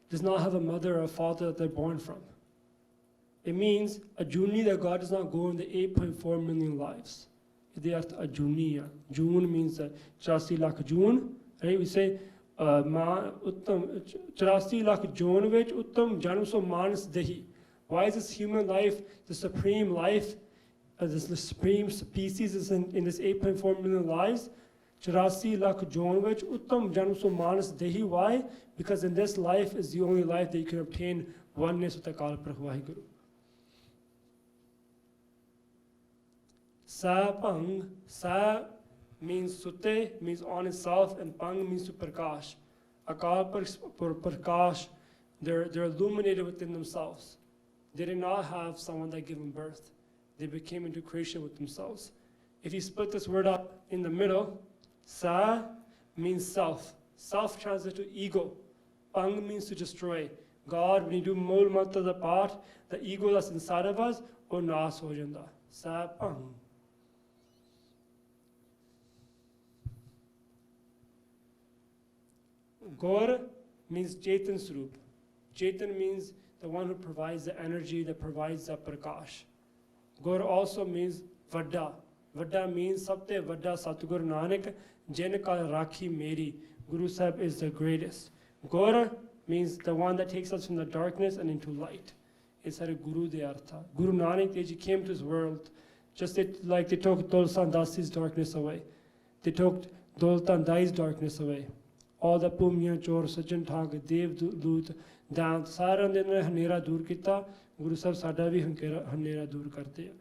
does not have a mother or a father that they're born from. It means Ajuni, that God does not go in the 8.4 million lives. They are Ajuniya. June means 84 lakh June. Right? We say Ma Uttam 84 lakh June vich Uttam Janam so Manas Dehi. Why is this human life, the supreme life, this the supreme species is in this 8.4 million lives? 84 lakh June vich Uttam Janam so Manas Dehi. Why? Because in this life is the only life that you can obtain oneness with Akal Purkh Waheguru. Sa Pang, Sa means Sute, means on itself, and Pang means to Prakash. Akal Prakash, they're illuminated within themselves. They did not have someone that gave them birth. They became into creation with themselves. If you split this word up in the middle, Sa means self. Self translates to ego. Pang means to destroy. God, when you do Mool Mantra the part, the ego that's inside of us, oh naas ho janda. Sa Pang. Gaur means Chetan Swarup. Chetan means the one who provides the energy, that provides the prakash. Gur also means Vadda. Vadda means Sabte Vadda Satguru Nanak, Jin ka Rakhi Meri. Guru Sahib is the greatest. Gur means the one that takes us from the darkness and into light. It's a Guru de Artha. Guru Nanak Dev Ji came to this world just like they took Dolsan Dasi's darkness away. They took Doltan Dai's darkness away. All the Pumya, Chor, Sajan Thag, Dev Lut, Dant, Saran de Hanera Dur Kita, Guru Sahib Sada vi Hanera Dur Karte.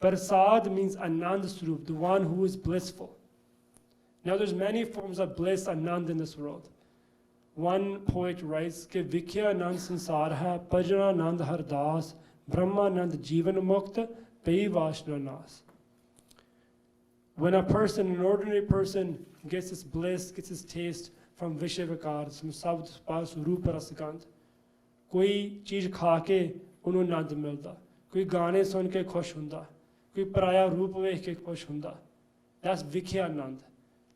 Prasad means Anand Swarup, the one who is blissful. Now there's many forms of bliss, Anand, in this world. One poet writes, Ke Vikhya Anand Sansar hai, Pajana Anand Hardas, Brahma Anand Jivan Mukta, Pai Vashna Nas. When a person, an ordinary person, gets his bliss, gets his taste from Vishya Vikar, from Sabd Spas Rupa Rasagandh, कोई चीज खा के उन्होंने आनंद मिलता, कोई गाने सुन के खुश हुंदा, कोई पराया रूप वेख के खुश हुंदा. That's Vikhya Anand.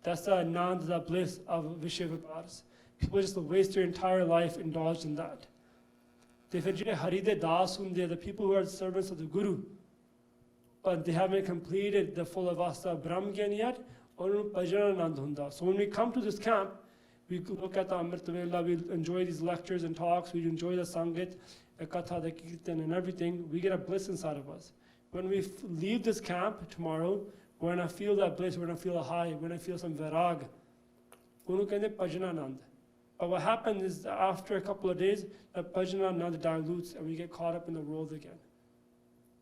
That's the Anand, the bliss of Vishya Vikars. People just waste their entire life indulged in that. They feel Hari de Das hunde, the people who are servants of the Guru, but they haven't completed the full avastha of Brahm Gyan yet, or Bhajan Anand hunda. So when we come to this camp, we look at the Amrit Vela, we enjoy these lectures and talks, we enjoy the Sangit, the Katha, the Kirtan and everything, we get a bliss inside of us. When we leave this camp tomorrow, we're gonna feel that bliss, we're gonna feel a high, we're gonna feel some virag. But what happens is that after a couple of days, that Bhajananand dilutes and we get caught up in the world again.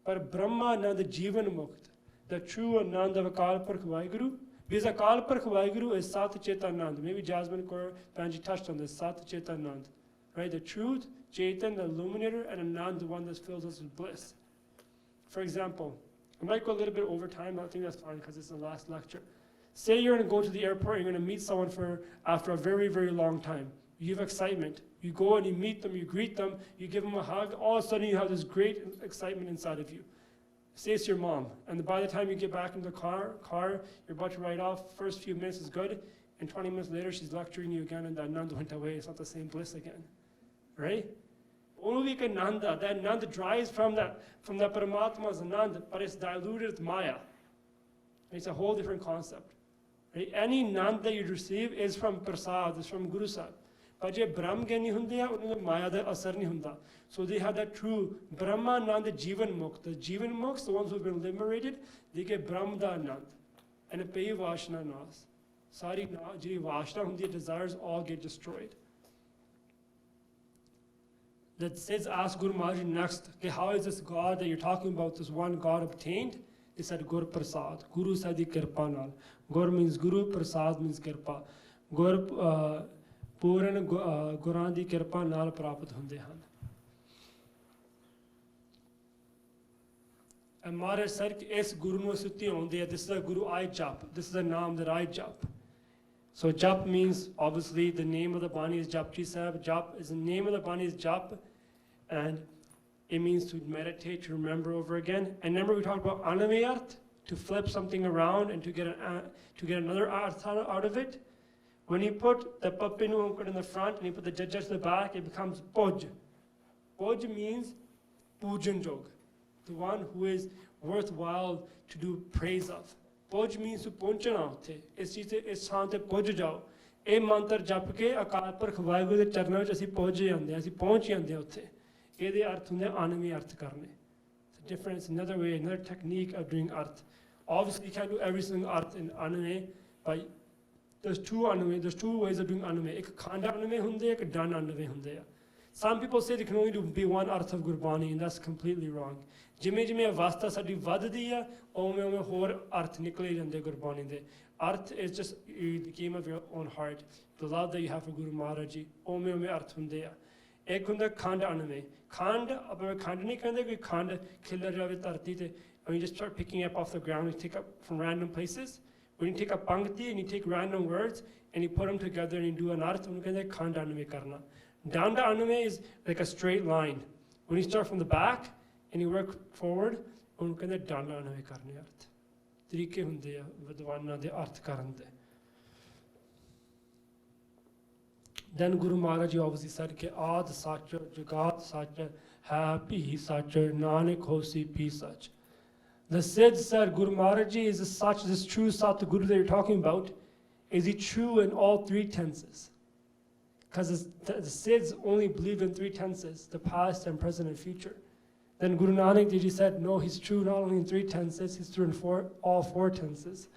But Brahma Anand Jivan Mukt, the true Anand of Akal Purkh Vaheguru, because Akal Purkh Vaheguru is Sat Chetanand. Maybe Jasmine Kaur Panji touched on this, Sat Chetanand. Right? The truth, Chetan, the illuminator, and Anand, the one that fills us with bliss. For example, I might go a little bit over time, I think that's fine because it's the last lecture. Say you're going to go to the airport, you're going to meet someone after a very, very long time. You have excitement. You go and you meet them, you greet them, you give them a hug, all of a sudden you have this great excitement inside of you. Say it's your mom, and by the time you get back into the car, you're about to ride off, first few minutes is good, and 20 minutes later she's lecturing you again and that Nanda went away, it's not the same bliss again, right? Only Nanda, that Nanda derives from that Paramatma's Nanda, but it's diluted with Maya. It's a whole different concept. Right? Any Nanda that you receive is from Prasad, is from Guru Sahib. But je Brahm Gyani hunde hai, unhone Maya da asar nahi hunda. So they have that true Brahma Nanda Jivan Mukta. The Jivan Mukta, the ones who have been liberated, they get Brahm da Anand. And a Pei Vashna Nas. Sari Jiri Vashna hundi, desires all get destroyed. That says, ask Guru Maharaj next, okay, how is this God that you're talking about, this one God obtained? He said, Gur Prasad. Guru said, Kirpa Nal. Gur means Guru, Prasad means Kirpa. Gur Puran Guran di Kirpa Nal Prapat Hunde Han. And Maharaj said, Es Guru no Sutti Hunde, this is a Guru I Jap. This is a Naam that I Jap. So Jap means, obviously, the name of the Bani is Japji Sahib. Jap is the name of the Bani is Jap. And it means to meditate, to remember over again. And remember we talked about Anamiyart, to flip something around and to get another artha out of it. When you put the Papinu in the front and you put the Jajja to the back, it becomes Poj. Poj means Pujan Jog, the one who is worthwhile to do praise of. Poj means to Punchana hote. Is Sante Poj Jao. A mantra jap ke Akal Purkh Vaheguru de Charna vich assi poj jande, assi pahunch jande utte. ਇਹਦੇ ਅਰਥ ਹੁੰਦੇ anami ਅਰਥ ਕਰਨੇ. It's a difference, another way, another technique of doing arth. Obviously, you can't do every single arth in aname, but there's two ways of doing aname. Ek khanda aname hunde, ek dan aname hunde. Some people say they can only be one arth of Gurbani, and that's completely wrong. Jime avastha sadi vaddi hai, ome hor arth nikle jande Gurbani de. Arth is just the game of your own heart. The love that you have for Guru Maharaj Ji, ome arth hunde hai. एक हुंदा खंड अनमे खंड अब खंड नहीं कहते कोई खंड खिलर जावे धरती ते and you just start picking up off the ground and take up from random places. When you take a pankti and you take random words and you put them together and you do an arth, उनको कहते हैं खंड अनमे करना. Danda anme is like a straight line. When you start from the back and you work forward, उनको कहते हैं danda anme करने अर्थ. तरीके हुंदे आ विद्वानां दे अर्थ करन दे. Then Guru Maharaj Ji obviously said कि आद सच जुगात सच है भी सच नानक होसी भी सच. The Siddh said Guru Maharaj Ji is such, this true Satguru that you're talking about, is he true in all three tenses? Because the Siddhs only believe in three tenses, the past and present and future. Then Guru Nanak Dev Ji said, no, he's true not only in three tenses, he's true in all four tenses.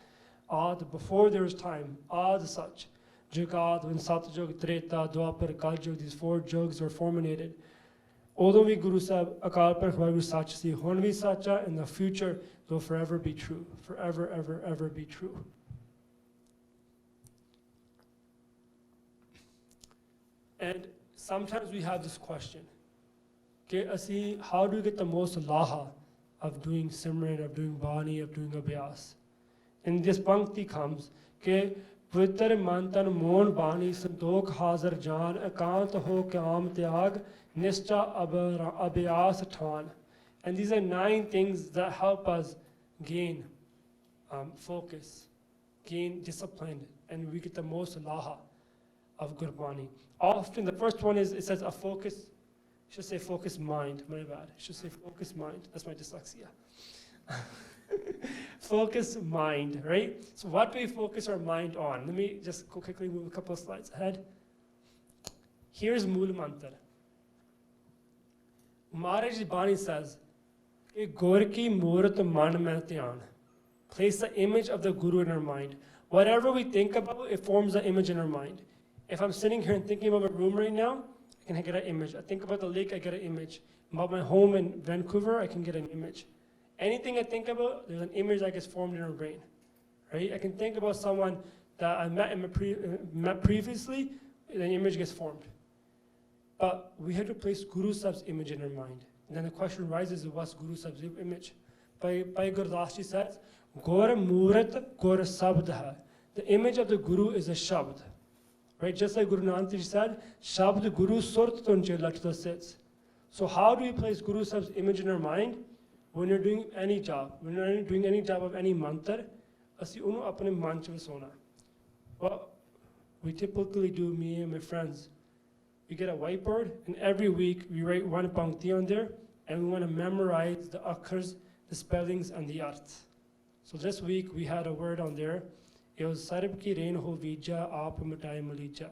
Ad, before there was time, Ad Sach, Jugad, when Satyug, Treta, Dwapar, Kaljug, these four jugs were formulated. Although we Guru Sahib, Akal Purkh Waheguru Sach Si, Hun vi Sacha, in the future will forever be true, forever, ever, ever be true. And sometimes we have this question, okay, how do we get the most laha of doing Simran, of doing Bani, of doing Abhyas? And this Pankti comes, okay, Pavitr Mantan Mon Bani Santokh Hazar Jan Ekant Ho Kyam Tyag Nischa Abhyas Than. And these are 9 things that help us gain focus, gain discipline, and we get the most laha of Gurbani. Often the first one is, it says a focus, it should say focus mind, my bad. It should say focus mind, that's my dyslexia. Focus mind, right? So what do we focus our mind on? Let me just go quickly move a couple of slides ahead. Here's Mool Mantra. Maharaj Bani says, Gaur ki Murat Man mein dhyan. Place the image of the Guru in our mind. Whatever we think about, it forms an image in our mind. If I'm sitting here and thinking about my room right now, I can get an image. I think about the lake, I get an image. About my home in Vancouver, I can get an image. Anything I think about, there's an image that gets formed in our brain, right? I can think about someone that I met previously, and an image gets formed. But we have to place Guru Sahib's image in our mind. And then the question arises, what's Guru Sahib's image? Bhai Gurdas Ji says, Gaur Murat Gaur Sabd hai. The image of the Guru is a Shabd. Right? Just like Guru Nanak Ji said, Shabd Guru Surt Tunche Lakta sits. So how do we place Guru Sahib's image in our mind? When you're doing any job, when you're doing any job of any mantra, asi unu apne man ch vasona. Well, we typically do, me and my friends, we get a whiteboard, and every week we write one pankti on there, and we want to memorize the akkars, the spellings, and the arths. So this week we had a word on there. It was Sarab ki rain ho vija, aap mitai malija.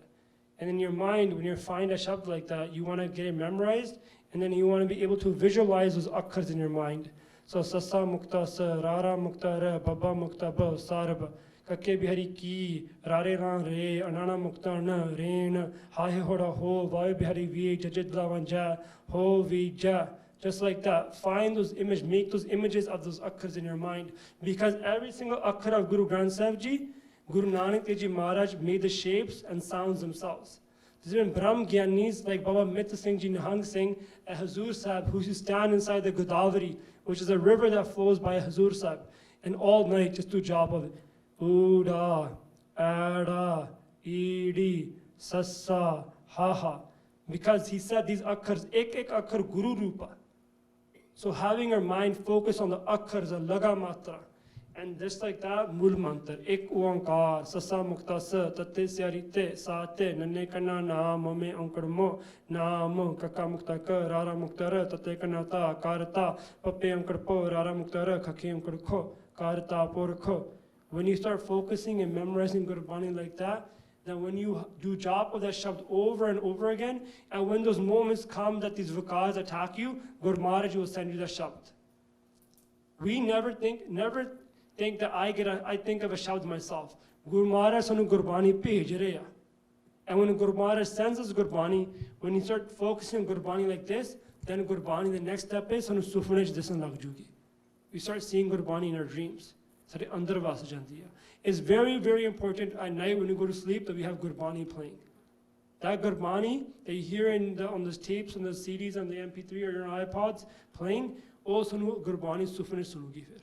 And in your mind, when you find a shabd like that, you want to get it memorized, and then you want to be able to visualize those akkars in your mind. So sasa mukta sa, rara mukta ra, baba mukta ba, sarab, kakke bihari ki, rare ran re, anana mukta na, rain, hahe hoda ho, vayu bihari vi, jajidla vanja, ho vi ja. Just like that, find those images, make those images of those akkars in your mind. Because every single akkar of Guru Granth Sahib Ji, Guru Nanak Dev Ji Maharaj made the shapes and sounds themselves. There's even Brahm Gyanis like Baba Mitra Singh Ji Nihang Singh at Hazur Sahib, who used to stand inside the Godavari, which is a river that flows by Hazur Sahib, and all night just do job of it. Uda, Ada, Idi, Sassa, Haha. Because he said these akkars, ek akkar Guru Rupa. So having our mind focus on the akkars, the laga matra, and just like that, Mool Mantra, Ek Oankar, Sasa Mukta Sa, Tate Syarite, Sate, Nane Kana Na, Mame Ankar Mo, Na Mo, Kaka Mukta Ka, Rara Mukta Ra, Tate Kanata, Karata, Pape Ankar Po, Rara Mukta Ra, Kaki Ankar Ko, Karata Por Ko. When you start focusing and memorizing Gurbani like that, then when you do jap of that shabd over and over again, and when those moments come that these vikars attack you, Guru Maharaj will send you the shabd. We never think that I think of a shabd myself. Guru Maharaj sanu Gurbani pej reya. And when Guru Maharaj sends us Gurbani, when you start focusing on Gurbani like this, then Gurbani, the next step is sanu sufanaj disan lag jugi. We start seeing Gurbani in our dreams. It's very, very important at night when you go to sleep that we have Gurbani playing. That Gurbani that you hear on the tapes, on the CDs, on the MP3 or your iPods playing, also Gurbani Sufan Sunugi fir.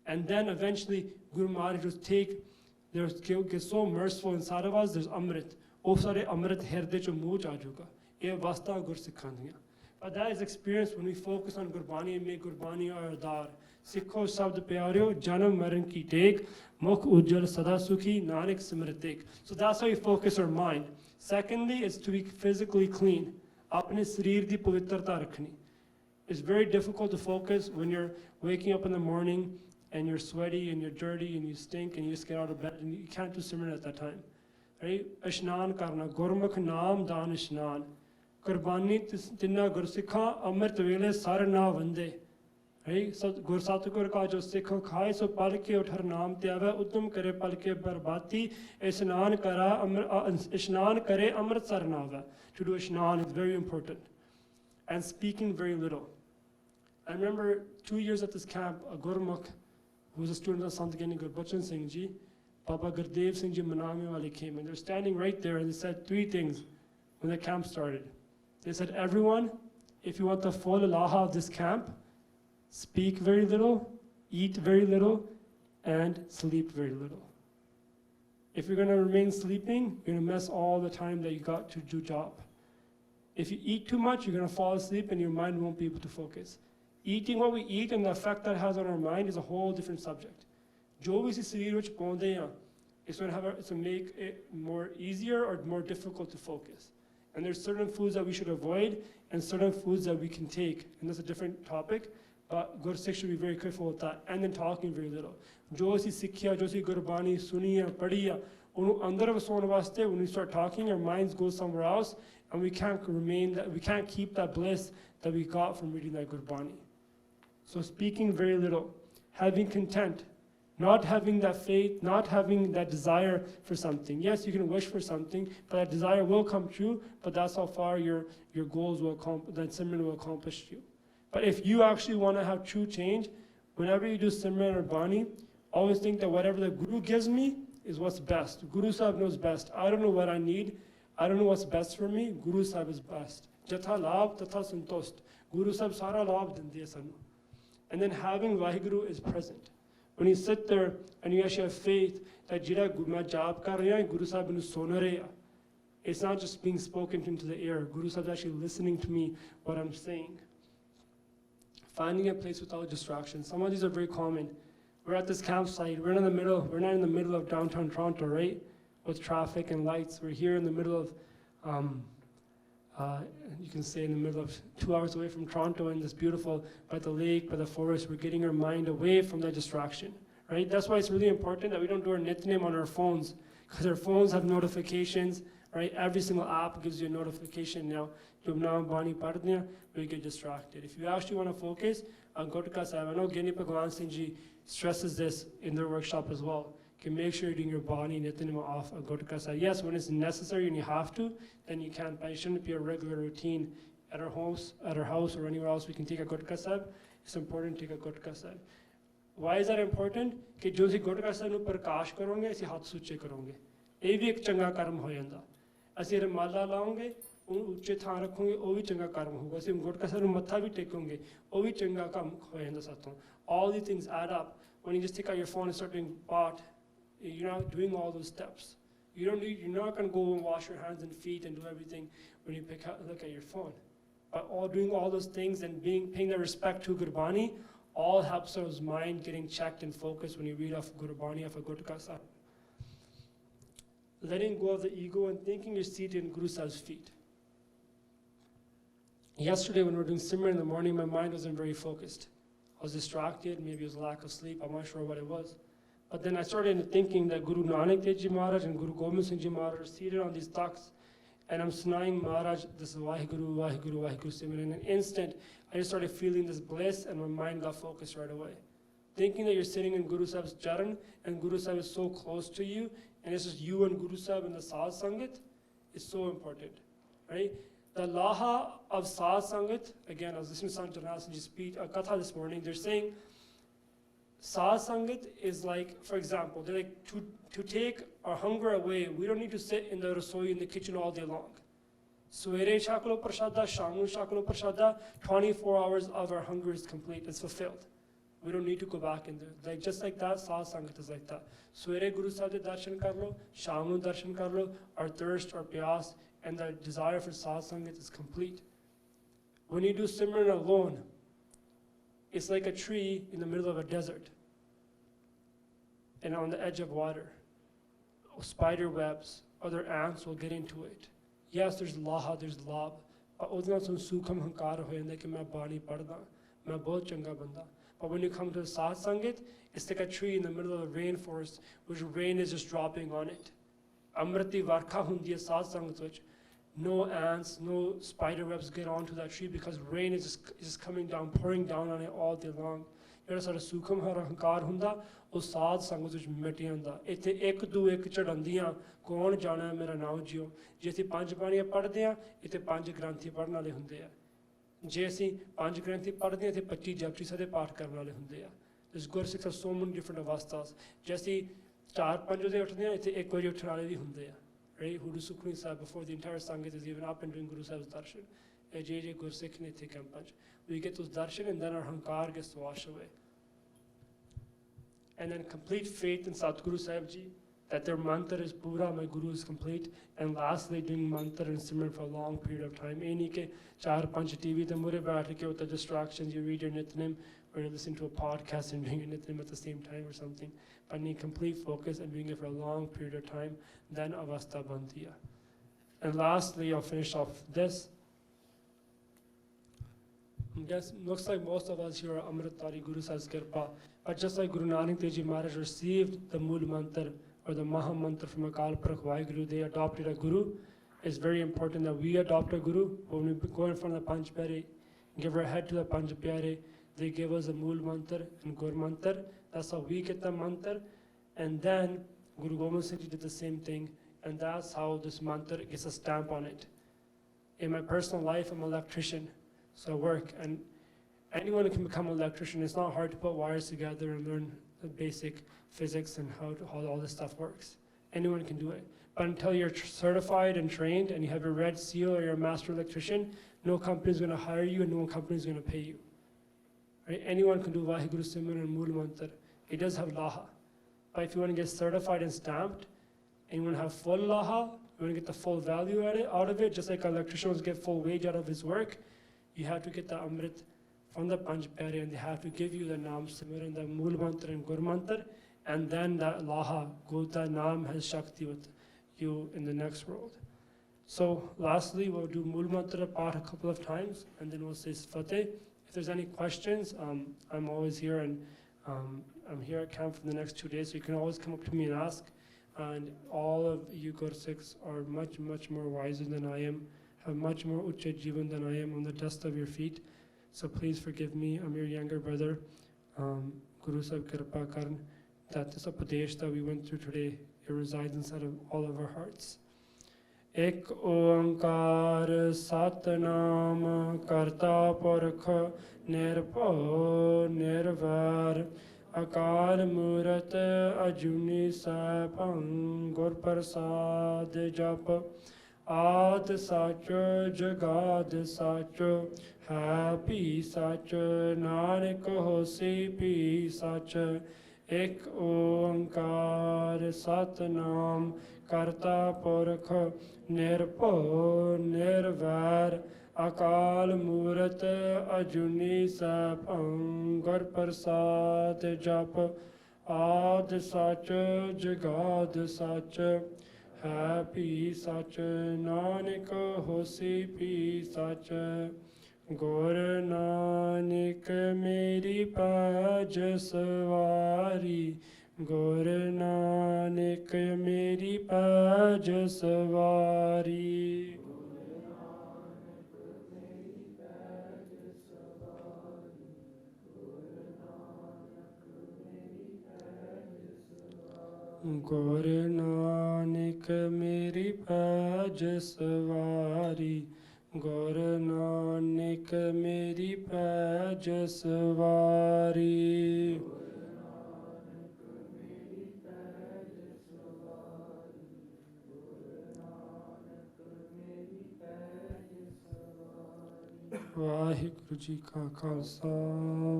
And then eventually Guru Maharaj will take, get so merciful inside of us, there's Amrit. Oh sare Amrit herde cho muh ajuga. Ye vasta Gur Sikhandiya. But that is experienced when we focus on Gurbani and make Gurbani our dar. Sikho Sabd Pyaryo, Janam Maran Ki Tek, Mukh Ujjal Sada Sukhi, Nanak Simritek. So that's how we focus our mind. Secondly, is to be physically clean. Apne sareer di pavitrata rakhni. It's very difficult to focus when you're waking up in the morning and you're sweaty and you're dirty and you stink and you just get out of bed and you can't do Simran at that time. Right? Ishnan karna, Gurmukh naam dan ishnan. Qurbani tinna gursikha amrit vele sar na vande. Right? So Gursatgur ka jo sikho khaye so pal ke uthar naam te ave uttam kare pal ke barbati ishnan kare amrit sar na ave. To do ishnan is very important. And speaking very little. I remember 2 years at this camp, a Gurmukh, who was a student of Sant Gyani Gurbachan Singh Ji, Baba Gurdev Singh Ji Manami Wali came, and they're standing right there, and they said 3 things when the camp started. They said, everyone, if you want the full ilaha of this camp, speak very little, eat very little, and sleep very little. If you're going to remain sleeping, you're going to miss all the time that you got to do job. If you eat too much, you're going to fall asleep and your mind won't be able to focus. Eating what we eat and the effect that has on our mind is a whole different subject. Jo vi isi sareer vich paunde ha, it's going to make it more easier or more difficult to focus. And there's certain foods that we should avoid and certain foods that we can take. And that's a different topic, but Gursikh should be very careful with that. And then talking very little. Jo isi sikhya, jo isi Gurbani suni hai, padhi hai, unu andar vasaun vaste, when we start talking, our minds go somewhere else, and we can't keep that bliss that we got from reading that Gurbani. So speaking very little, having content, not having that faith, not having that desire for something. Yes, you can wish for something, but that desire will come true, but that's how far your goals will accomplish, that Simran will accomplish you. But if you actually want to have true change, whenever you do Simran or Bani, always think that whatever the Guru gives me is what's best. Guru Sahib knows best. I don't know what I need. I don't know what's best for me. Guru Sahib is best. Jatha labh tatha santost. Guru Sahib sara labh dinde sanu. And then having Vaheguru is present. When you sit there and you actually have faith that jira main jaap kar raha Guru Sahib menu sun raha. It's not just being spoken into the air. Guru Sahib is actually listening to me, what I'm saying. Finding a place without distraction. Some of these are very common. We're at this campsite. We're not in the middle of downtown Toronto, right? With traffic and lights. We're here in the middle of, you can say in the middle of 2 hours away from Toronto in this beautiful, by the lake, by the forest. We're getting our mind away from that distraction, right? That's why it's really important that we don't do our Nitnem on our phones, because our phones have notifications, right? Every single app gives you a notification now. We get distracted. If you actually want to focus on Gutka Sahib, I know Gyani Bhagwan Singh Ji stresses this in their workshop as well. Can make sure you're doing your body Nitnem off on Gutka Sahib. Yes, when it's necessary and you have to, then you can, but it shouldn't be a regular routine. At our house or anywhere else we can take a Gutka Sahib. It's important to take a Gutka Sahib. Why is that important? Because jo si Gutka Sahib nu prakash karonge, asi hath suche karonge. ਇਹ ਵੀ ਇੱਕ ਚੰਗਾ ਕਰਮ ਹੋ ਜਾਂਦਾ ਅਸੀਂ ਰਮਾਲਾ ਲਾਉਂਗੇ ਉਹਨੂੰ ਉੱਚੇ ਥਾਂ ਰੱਖੋਗੇ ਉਹ ਵੀ ਚੰਗਾ ਕਰਮ ਹੋਊਗਾ ਅਸੀਂ ਗੁਟਕਾ ਸਾਹਿਬ ਨੂੰ ਮੱਥਾ ਵੀ ਟੇਕੋਗੇ ਉਹ ਵੀ ਚੰਗਾ ਕੰਮ ਹੋ ਜਾਂਦਾ ਸਾਥੋਂ all these things add up when you just take out your phone and start doing bot you're not doing all those steps you're not going to go and wash your hands and feet and do everything when you look at your phone but doing all those things and paying the respect to Gurbani all helps our mind getting checked and focused when you read off Gurbani of a Gutka Sahib. Letting go of the ego and thinking you're seated in Guru Sahib's feet. Yesterday when we were doing Simran in the morning, my mind wasn't very focused. I was distracted, maybe it was lack of sleep, I'm not sure what it was. But then I started thinking that Guru Nanak Dev Ji Maharaj and Guru Gobind Singh Ji Maharaj are seated on these taks, and I'm sunaing Maharaj, this is Vaheguru, Vaheguru, Vaheguru Simran. In an instant, I just started feeling this bliss and my mind got focused right away. Thinking that you're sitting in Guru Sahib's charan and Guru Sahib is so close to you, and it's just you and Guru Sahib in the Saad Sangat, is so important, right? The laha of Saad Sangat, again, I was listening to Sant Janal Singh Ji speak a katha this morning, they're saying, Saad Sangat is like, for example, they're like, to take our hunger away, we don't need to sit in the rasoi in the kitchen all day long. Suere shaklo prashada, shamu shaklo prashada, 24 hours of our hunger is complete, it's fulfilled. We don't need to go back in there. Like just like that, Saad Sangat is like that. Suere Guru Sahib de darshan kar lo, shamu darshan kar lo, our thirst, our piyas, and the desire for Saad Sangat is complete. When you do Simran alone, it's like a tree in the middle of a desert and on the edge of water. Spider webs, other ants will get into it. yes, there's laha, there's lab, but ਉਹਦੇ ਨਾਲ ਸਾਨੂੰ ਸੂਖਮ ਹੰਕਾਰ ਹੋ ਜਾਂਦਾ ਕਿ ਮੈਂ ਬਾਣੀ ਪੜ੍ਹਦਾ, ਮੈਂ ਬਹੁਤ ਚੰਗਾ ਬੰਦਾ. But when you come to the Sat Sangat, it's like a tree in the middle of the rainforest, which rain is just dropping on it. Amriti Varkha hundi hai Sat Sangat vich. No ants, no spider webs get onto that tree because rain is just coming down, pouring down on it all day long. ਜਿਹੜਾ ਸਾਡਾ ਸੂਖਮ ਹੰਕਾਰ ਹੁੰਦਾ ਉਹ ਸਾਧ ਸੰਗਤ ਵਿੱਚ ਮਿਟ ਜਾਂਦਾ. ਇੱਥੇ ਇੱਕ ਦੂ ਇੱਕ ਚੜ੍ਹਾਉਂਦੀਆਂ ਕੌਣ ਜਾਣਾ ਮੇਰਾ ਨਾਮ ਜਿਓ. ਜੇ ਅਸੀਂ ਪੰਜ ਬਾਣੀਆਂ ਪੜ੍ਹਦੇ ਹਾਂ ਇੱਥੇ ਪੰਜ ਗ੍ਰੰਥੀ ਪੜ੍ਹਨ ਵਾਲੇ ਹੁੰਦੇ ਆ. ਜੇ ਅਸੀਂ ਪੰਜ ਗ੍ਰੰਥੀ ਪੜ੍ਹਦੇ ਹਾਂ ਇੱਥੇ 25 ਜਪਜੀ ਸਾਹਿਬ ਦੇ ਪਾਠ ਕਰਨ ਵਾਲੇ ਹੁੰਦੇ ਆ. ਇਸ ਗੁਰਸਿੱਖ of so many different ਅਵਸਥਾਸ. ਜੇ ਅਸੀਂ 4-5 ਵਜੇ ਉੱਠਦੇ ਹਾਂ ਇੱਥੇ 1 ਵਜੇ ਉੱਠਣ ਵਾਲੇ ਵੀ ਹੁੰਦੇ ਆ. Right? Who do Sukhmani Sahib before the entire Sangat is even up and doing Guru Sahib's darshan. J Gursikh ne the campanch. We get those darshan and then our hankar gets washed away. And then complete faith in Satguru Sahib Ji, that their mantra is pura, my Guru is complete. And lastly, doing mantra and simran for a long period of time. Any ke 4-5 TV the mure baith ke with the distractions, you read your Nitnem or you listen to a podcast and doing your Nitnem at the same time or something. But need complete focus and doing it for a long period of time, then avastha bandiya. And lastly, I'll finish off this. Yes, looks like most of us here are Amritdhari Guru Sahib's Kirpa. But just like Guru Nanak Dev Ji Maharaj received the Mool Mantra or the Maha Mantra from Akal Purkh Vaheguru, they adopted a Guru. It's very important that we adopt a Guru. When we go in front of the Panch Pyare, give our head to the Panch Pyare, they give us a Mool Mantra and Gur Mantra. That's how we get the mantra. And then Guru Gobind Singh Ji did the same thing. And that's how this mantra gets a stamp on it. In my personal life, I'm an electrician. So I work, and anyone can become an electrician. It's not hard to put wires together and learn the basic physics and how all this stuff works. Anyone can do it. But until you're certified and trained and you have your red seal or you're a master electrician, no company is going to hire you and no company is going to pay you. Right? Anyone can do Vaheguru Simran and Mool Mantra. It does have laha. But if you want to get certified and stamped, and you want to have full laha, you want to get the full value out of it, just like electricians get full wage out of his work, you have to get the Amrit from the Panch Pyare and they have to give you the Naam Simran, the Mool Mantra and Gur Mantra, and then that laha, Gota Naam has Shakti with you in the next world. So lastly, we'll do Mool Mantra part a couple of times and then we'll say Fateh. If there's any questions, I'm always here and I'm here at camp for the next 2 days, so you can always come up to me and ask. And all of you Gursikhs are much, much more wiser than I am, have much more Ucha Jivan than I am on the dust of your feet. So please forgive me, I'm your younger brother. Guru Sahib Kirpa Karan, that this upadesh that we went through today, it resides inside of all of our hearts. Ek oankar satnam karta purkh nirbhau nirvair akar murat ajuni sapang gur prasad jap Aad sach jagad sach happy sach nanak hosi pi sach ek oankar satnam karta purkh nirbhau nirvair akal murat ajuni sapang gur prasad jap Aad sach jagad sach Happy such Nanak hosi pi such Gur Nanak meri paj savari Gur Nanak meri paj savari Gur Nanak meri paj savari Gur Nanak meri paj savari Vaheguru Ji Ka Khalsa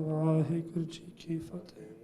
Vaheguru Ji Ki Fateh